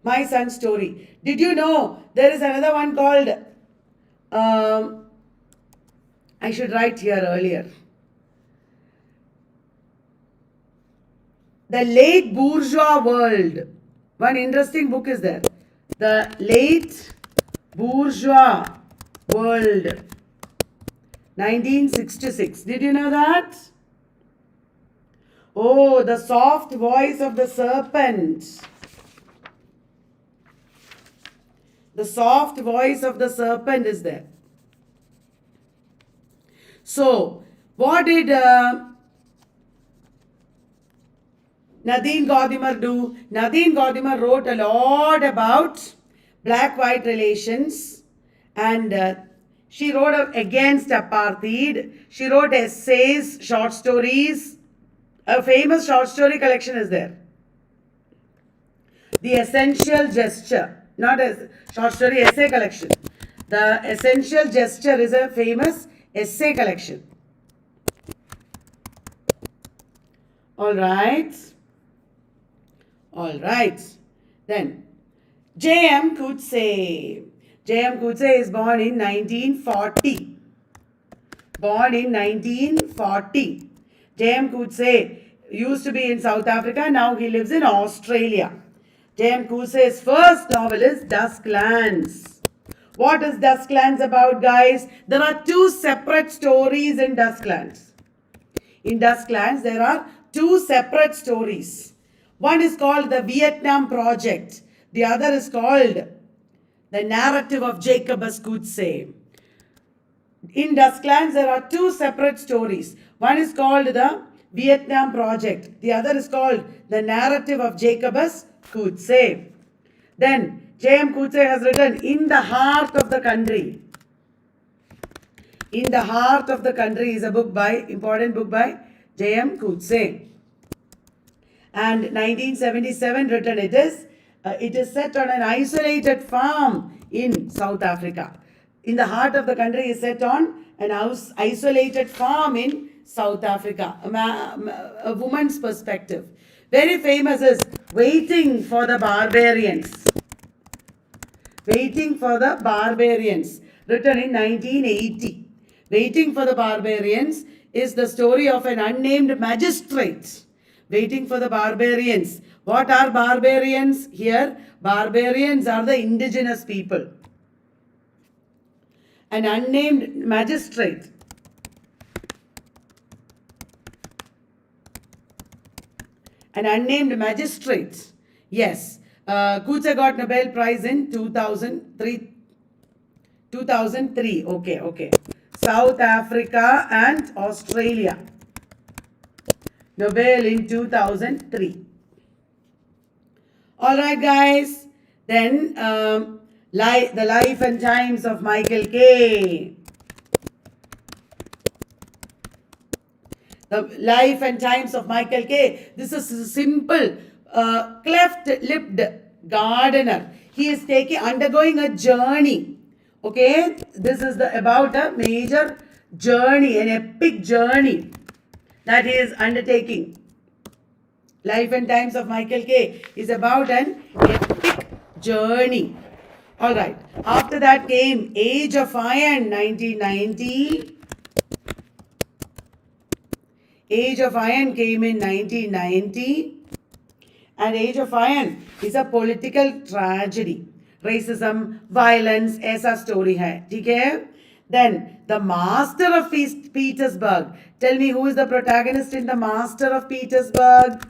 My Son's Story. Did you know there is another one called, I should write here earlier. The Late Bourgeois World. One interesting book is there. The Late Bourgeois World. 1966. Did you know that? Oh, The Soft Voice of the Serpent. The Soft Voice of the Serpent is there. So, what did Nadine Gordimer do? Nadine Gordimer wrote a lot about black-white relations, and she wrote against apartheid. She wrote essays, short stories. A famous short story collection is there. The Essential Gesture. Not a short story essay collection. The Essential Gesture is a famous essay collection. Alright. Alright. Then, J.M. Coetzee. J.M. Coetzee is born in 1940. Born in 1940. J.M. Coetzee used to be in South Africa. Now he lives in Australia. J.M. Coetzee's first novel is Dusklands. What is Dusklands about, guys? There are two separate stories in Dusklands. In Dusklands, there are two separate stories. One is called the Vietnam Project. The other is called the Narrative of Jacobus Coetzee. In Dusklands, there are two separate stories. One is called the Vietnam Project. The other is called the Narrative of Jacobus Coetzee. Then, J.M. Coetzee has written In the Heart of the Country. In the Heart of the Country is a book by, important book by J.M. Coetzee. And 1977 written it is set on an isolated farm in South Africa. In the Heart of the Country is set on an isolated farm in South Africa. A woman's perspective. Very famous is Waiting for the Barbarians. Waiting for the Barbarians, written in 1980. Waiting for the Barbarians is the story of an unnamed magistrate waiting for the barbarians. What are barbarians? Here, barbarians are the indigenous people. An unnamed magistrate. An unnamed magistrate. Yes. Coetzee got Nobel Prize in 2003. 2003. Okay. South Africa and Australia. Nobel in 2003. Alright guys. Then the life and times of Michael Kay. The life and times of Michael Kay. This is a simple cleft-lipped gardener. He is undergoing a journey. Okay, this is about a major journey, an epic journey that he is undertaking. Life and times of Michael Kay is about an epic journey. All right. After that came Age of Iron, 1990. Age of Iron came in 1990. And Age of Iron is a political tragedy. Racism, violence, ऐसा story है. ठीक है? Then, The Master of Petersburg. Tell me who is the protagonist in The Master of Petersburg?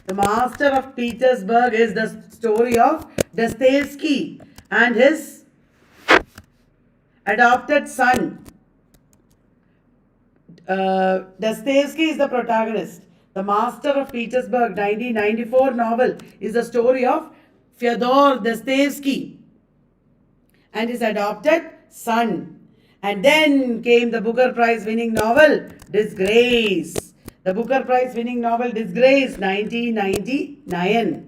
The Master of Petersburg is the story of Dostoevsky and his adopted son. Dostoevsky is the protagonist. The Master of Petersburg, 1994 novel, is the story of Fyodor Dostoevsky and his adopted son. And then came the Booker Prize winning novel, Disgrace. The Booker Prize winning novel, Disgrace, 1999.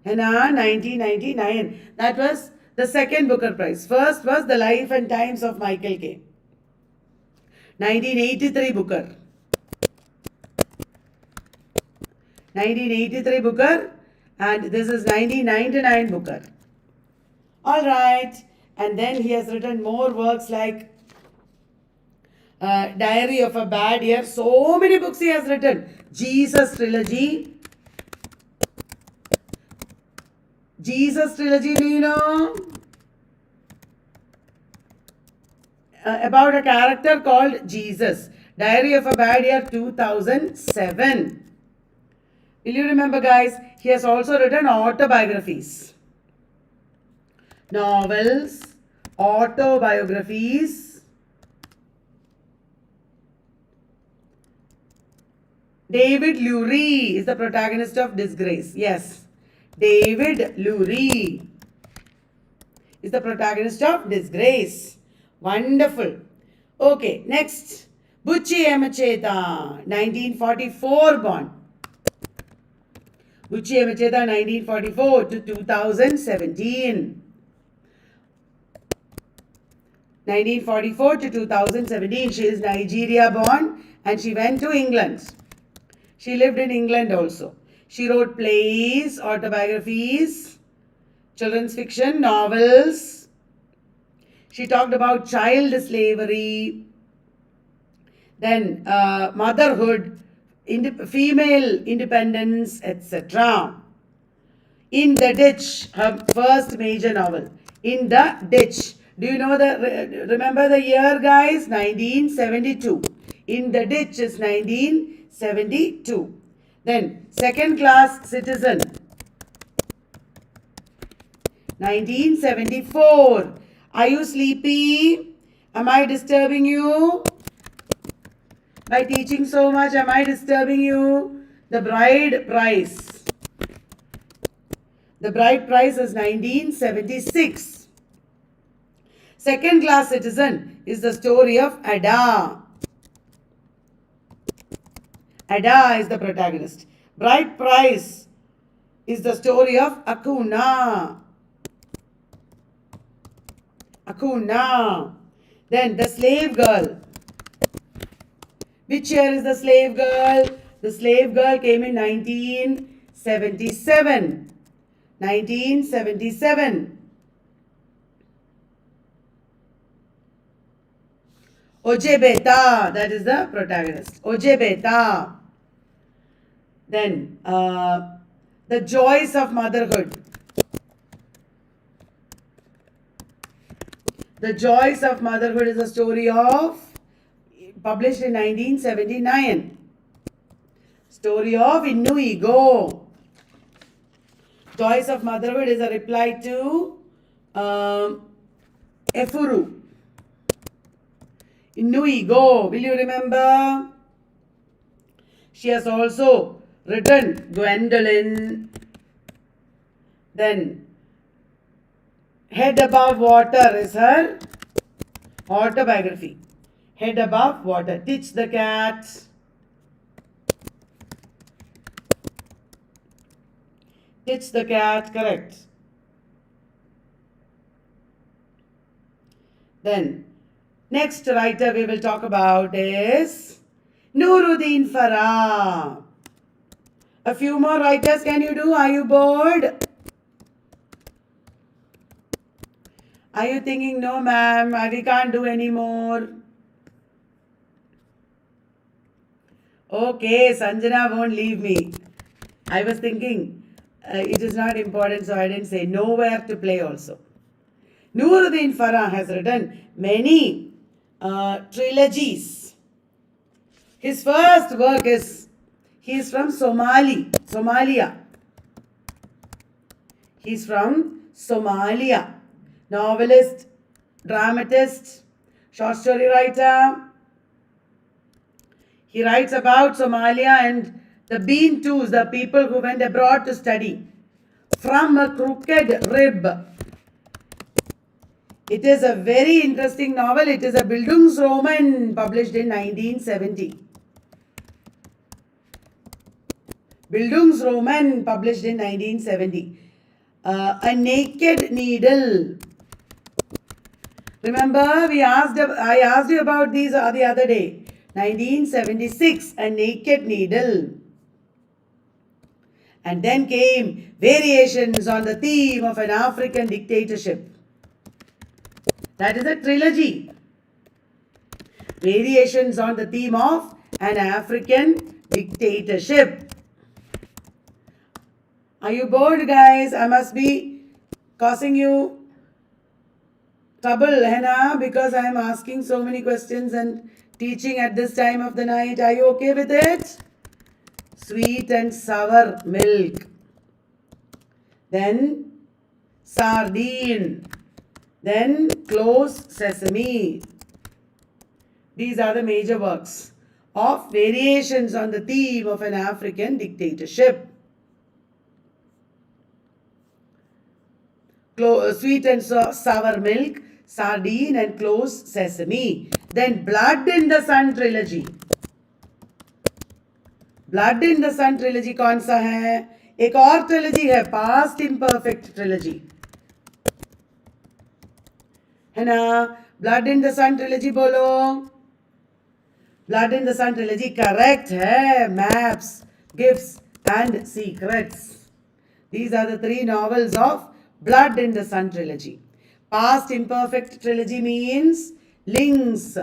And 1999. That was the second Booker Prize. First was The Life and Times of Michael Kay. 1983 Booker. 1983 Booker. And this is 1999 Booker. Alright. And then he has written more works like Diary of a Bad Year. So many books he has written. Jesus Trilogy. Jesus Trilogy, do you know? About a character called Jesus. Diary of a Bad Year, 2007. Will you remember, guys? He has also written autobiographies. Novels, autobiographies. David Lurie is the protagonist of Disgrace. Yes. David Lurie is the protagonist of Disgrace. Wonderful. Okay, next. Buchi Emecheta, 1944 born. Buchi Emecheta, 1944 to 2017. 1944 to 2017. She is Nigeria born and she went to England. She lived in England also. She wrote plays, autobiographies, children's fiction, novels. She talked about child slavery, then motherhood, female independence, etc. In the Ditch, her first major novel. In the Ditch. Do you know remember the year, guys? 1972. In the Ditch is 1972. Then, Second Class Citizen. 1974. Are you sleepy? Am I disturbing you? By teaching so much, am I disturbing you? The Bride Prize. The Bride Prize is 1976. Second Class Citizen is the story of Ada. Ada is the protagonist. Bride Prize is the story of Akuna. Akuna. Then The Slave Girl. Which year is The Slave Girl? The Slave Girl came in 1977. 1977. Ojebeta, that is the protagonist. Ojebeta. Then, The Joys of Motherhood. The Joys of Motherhood is a story of, published in 1979. Story of Inuigo. Joys of Motherhood is a reply to Efuru. Inuigo, will you remember? She has also written Gwendolyn. Then Head Above Water is her autobiography. Head Above Water. Teach the Cat. Teach the Cat, correct. Then, next writer we will talk about is Nuruddin Farah. A few more writers can you do? Are you bored? Are you thinking, no ma'am, we can't do any more? Okay, Sanjana won't leave me. I was thinking it is not important, so I didn't say. Nowhere to play also. Nuruddin Farah has written many trilogies. His first work is, he is from Somalia. He is from Somalia. Novelist, dramatist, short story writer. He writes about Somalia and the Bantus, the people who went abroad to study. From a Crooked Rib. It is a very interesting novel. It is a Bildungsroman published in 1970. Bildungsroman published in 1970. A Naked Needle. Remember, I asked you about these the other day. 1976, A Naked Needle. And then came Variations on the Theme of an African Dictatorship. That is a trilogy. Variations on the Theme of an African Dictatorship. Are you bored, guys? I must be causing you trouble, Hannah, because I am asking so many questions and teaching at this time of the night. Are you okay with it? Sweet and sour milk. Then sardine. Then close sesame. These are the major works of Variations on the Theme of an African Dictatorship. Sweet and sour milk, sardine and close sesame. Then Blood in the Sun trilogy. Blood in the Sun trilogy कौन सा है? एक और trilogy है, Past Imperfect trilogy. है ना? Blood in the Sun trilogy बोलो. Blood in the Sun trilogy correct है. Maps, Gifts and Secrets. These are the three novels of Blood in the Sun trilogy. Past Imperfect trilogy means links,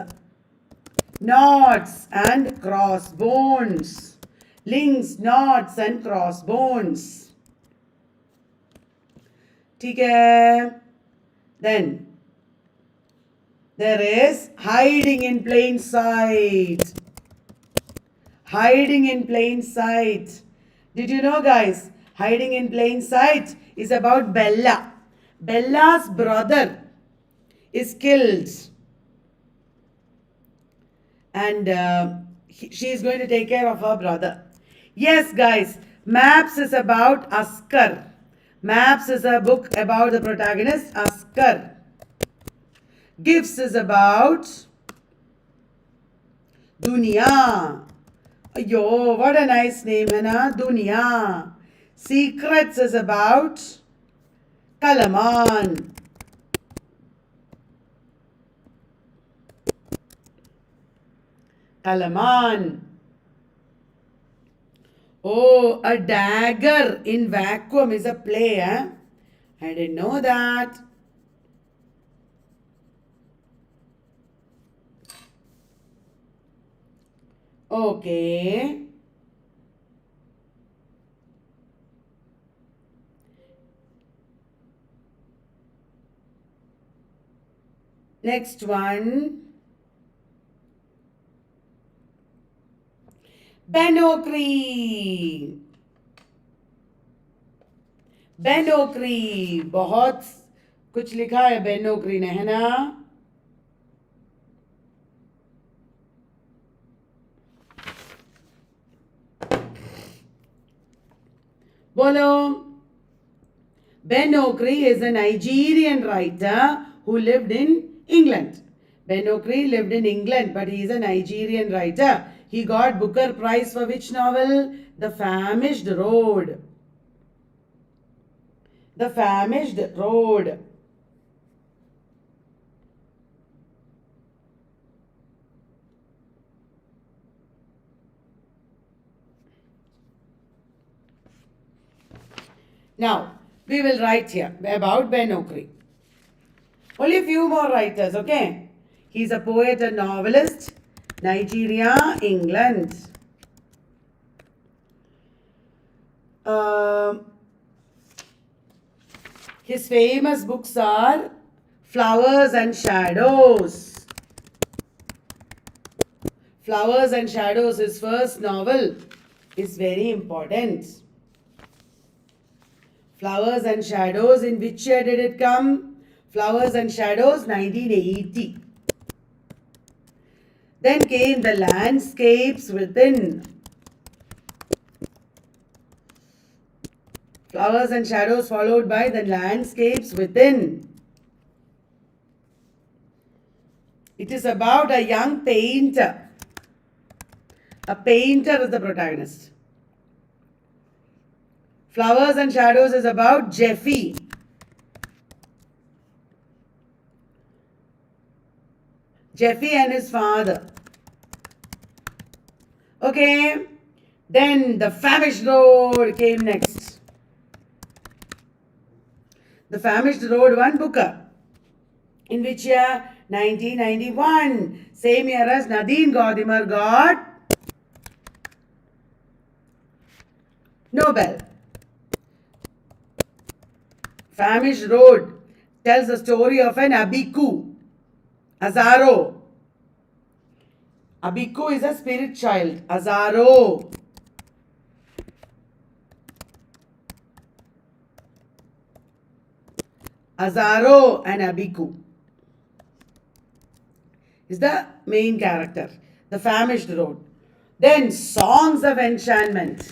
knots and crossbones. Links, knots and crossbones. ठीक है? Then there is Hiding in Plain Sight. Hiding in Plain Sight. Did you know, guys? Hiding in Plain Sight is about Bella. Bella's brother is killed. And she is going to take care of her brother. Yes, guys. Maps is about Askar. Maps is a book about the protagonist, Askar. Gifts is about Dunya. Yo, what a nice name, Hannah. Dunya. Secrets is about Kalaman. Kalaman. Oh, a dagger in vacuum is a play, huh? I didn't know that. Okay. Next one. Ben Okri. Ben Okri. बहुत कुछ लिखा है Ben Okri ने, है ना? बोलो. Ben Okri is a Nigerian writer who lived in England. Ben Okri lived in England, but he is a Nigerian writer. He got Booker Prize for which novel? The Famished Road. The Famished Road. Now, we will write here about Ben Okri. Only a few more writers, okay? He's a poet and novelist. Nigeria, England. His famous books are Flowers and Shadows. Flowers and Shadows, his first novel, is very important. Flowers and Shadows, in which year did it come? Flowers and Shadows, 1980. Then came The Landscapes Within. Flowers and Shadows followed by The Landscapes Within. It is about a young painter. A painter is the protagonist. Flowers and Shadows is about Jeffy. Jeffy and his father. Okay. Then The Famished Road came next. The Famished Road won Booker. In which year? 1991. Same year as Nadine Gordimer got Nobel. Famished Road tells the story of an Abiku, Azaro. Abiku is a spirit child. Azaro. Azaro and Abiku is the main character. The Famished Road. Then Songs of Enchantment.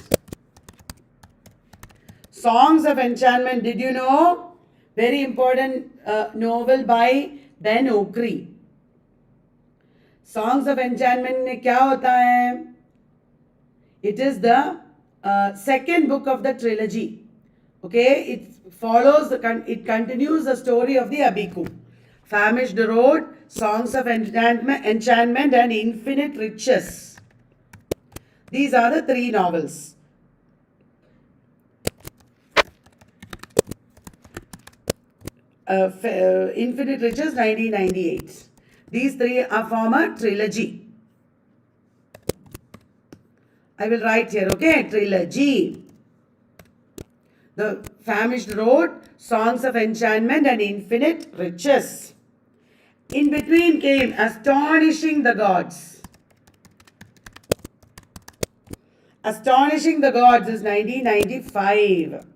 Songs of Enchantment, did you know? Very important novel by Ben Okri. Songs of Enchantment में क्या होता है? It is the second book of the trilogy. Okay, it continues the story of the Abiku. Famished Road, Songs of Enchantment and Infinite Riches. These are the three novels. Infinite Riches, 1998. These three are from a trilogy. I will write here, okay? Trilogy. The Famished Road, Songs of Enchantment and Infinite Riches. In between came Astonishing the Gods. Astonishing the Gods is 1995.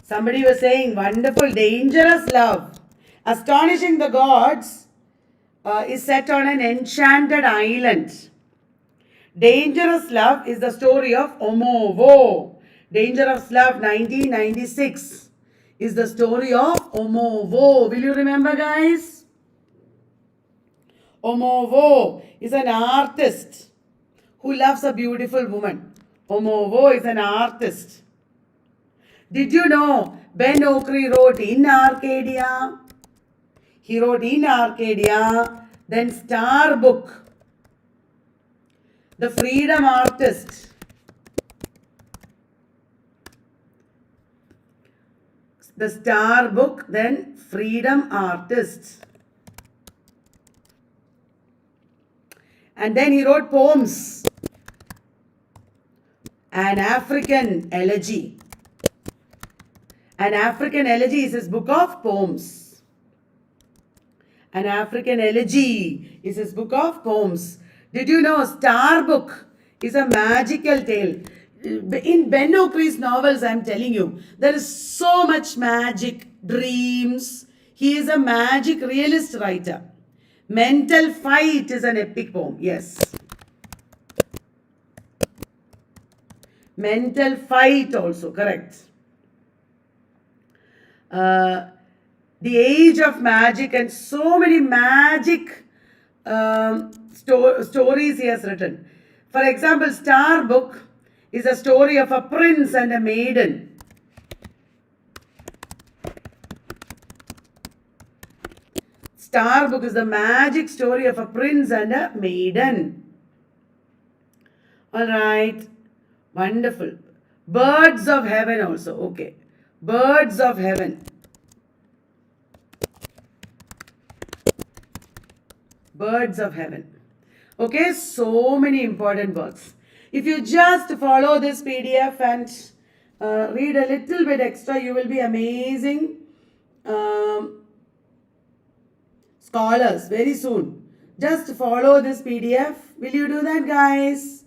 Somebody was saying, wonderful, dangerous love. Astonishing the Gods is set on an enchanted island. Dangerous Love is the story of Omovo. Dangerous Love 1996 is the story of Omovo. Will you remember, guys? Omovo is an artist who loves a beautiful woman. Omovo is an artist. Did you know Ben Okri wrote in Arcadia? He wrote in Arcadia, then Star Book. The freedom artist. The star book, then freedom artist. And then he wrote poems. An African Elegy. An African Elegy is his book of poems. An African Elegy is his book of poems. Did you know Star Book is a magical tale? In Ben Okri's novels, I'm telling you, there is so much magic, dreams. He is a magic realist writer. Mental Fight is an epic poem. Yes. Mental Fight also, correct. The Age of Magic, and so many magic stories he has written. For example, Star Book is a story of a prince and a maiden. Star Book is the magic story of a prince and a maiden. Alright, wonderful. Birds of Heaven also, okay. Birds of Heaven. Birds of Heaven. Okay, so many important works. If you just follow this PDF and read a little bit extra, you will be amazing scholars very soon. Just follow this PDF. Will you do that, guys?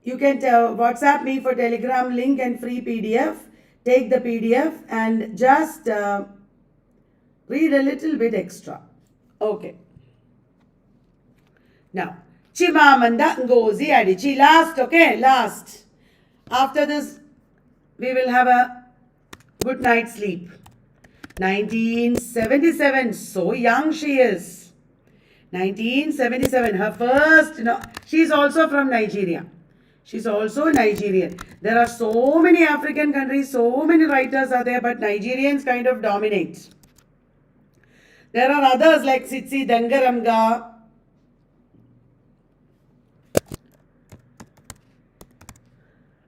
You can WhatsApp me for Telegram link and free PDF. Take the PDF and just read a little bit extra. Okay. Now, Chimamanda Ngozi Adichie. Last, okay? Last. After this, we will have a good night's sleep. 1977. So young she is. 1977. Her first, she's also from Nigeria. She's also Nigerian. There are so many African countries, so many writers are there, but Nigerians kind of dominate. There are others like Tsitsi Dangaranga.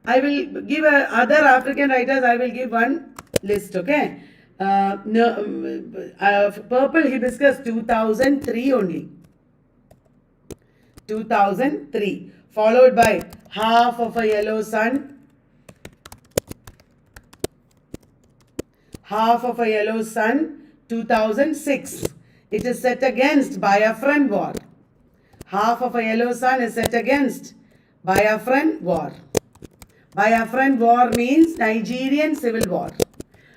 I will give other African writers, I will give one list, okay? Purple Hibiscus, 2003 only. 2003. Followed by Half of a Yellow Sun. Half of a Yellow Sun, 2006. It is set against Biafran War. Half of a Yellow Sun is set against Biafran War. Biafran War means Nigerian Civil War.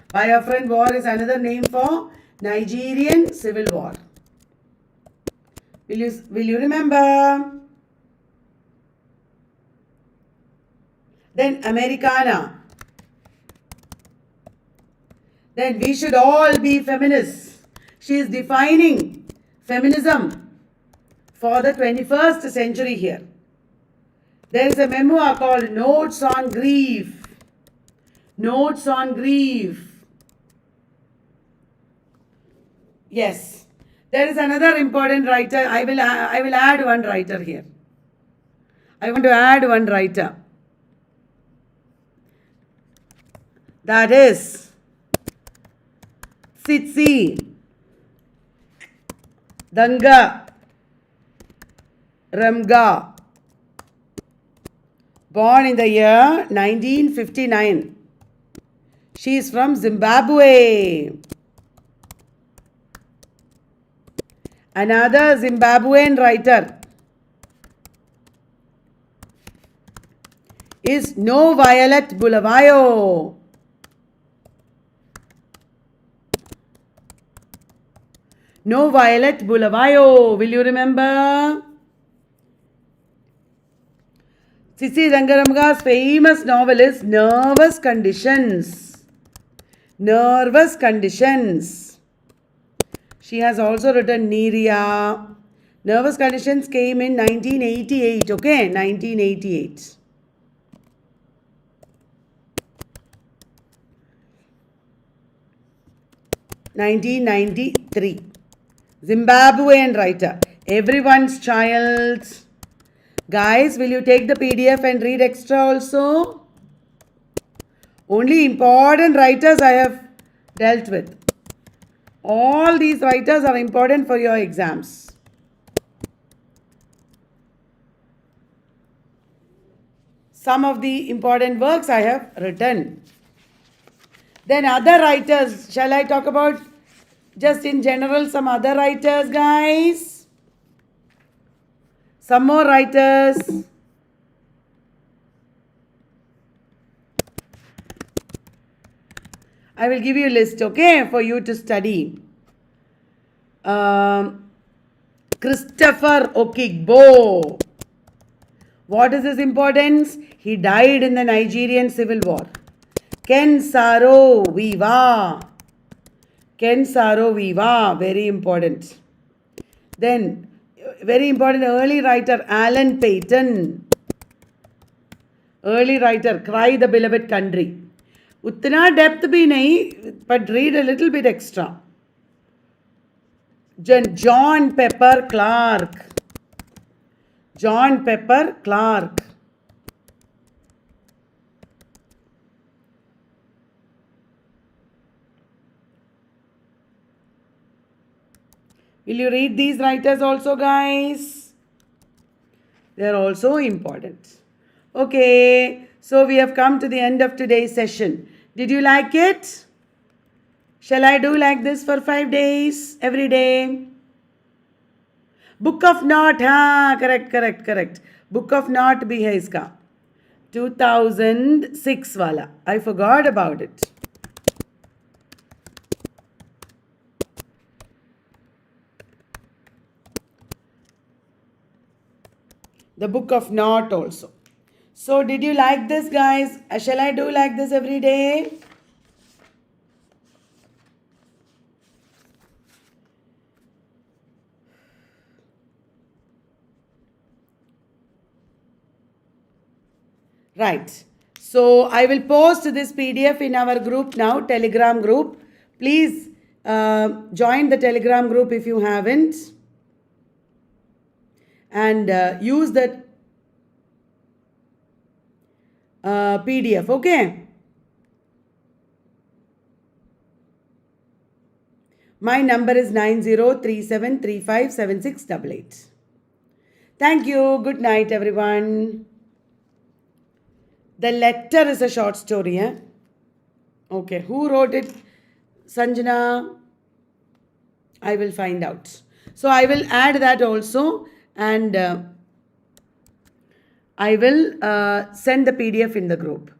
Biafran War is another name for Nigerian Civil War. Will you remember? Then Americana. Then We Should All Be Feminists. She is defining feminism for the 21st century here. There is a memoir called Notes on Grief. Notes on Grief. Yes. There is another important writer. I will add one writer here. I want to add one writer. That is Tsitsi Dangaranga. Born in the year 1959. She is from Zimbabwe. Another Zimbabwean writer is No Violet Bulawayo. No Violet Bulawayo. Will you remember? Tsitsi Dangaramga's famous novel is Nervous Conditions. Nervous Conditions. She has also written Neria. Nervous Conditions came in 1988. Okay, 1988. (1993). Zimbabwean writer. Everyone's Child. Guys, will you take the PDF and read extra also? Only important writers I have dealt with. All these writers are important for your exams. Some of the important works I have written. Then other writers, shall I talk about just in general some other writers, guys? Some more writers. I will give you a list, okay, for you to study. Christopher Okigbo. What is his importance? He died in the Nigerian Civil War. Ken Saro Wiwa. Ken Saro Wiwa, very important. Then, very important early writer Alan Paton. Early writer, Cry the Beloved Country. Utna depth bhi nahi, but read a little bit extra. John Pepper Clark. John Pepper Clark. Will you read these writers also, guys? They are also important. Okay, so we have come to the end of today's session. Did you like it? Shall I do like this for 5 days, every day? Book of Knot, correct. Book of Knot bhi hai iska. 2006 wala. I forgot about it. The Book of Knot also. So did you like this, guys? Shall I do like this every day? Right. So I will post this PDF in our group now, Telegram group. Please join the Telegram group if you haven't. And use the PDF, okay? My number is 9037357688. Thank you. Good night, everyone. The Letter is a short story, eh? Okay, who wrote it? Sanjana? I will find out. So I will add that also, and I will send the PDF in the group.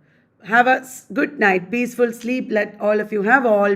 Have a good night, peaceful sleep. Let all of you have all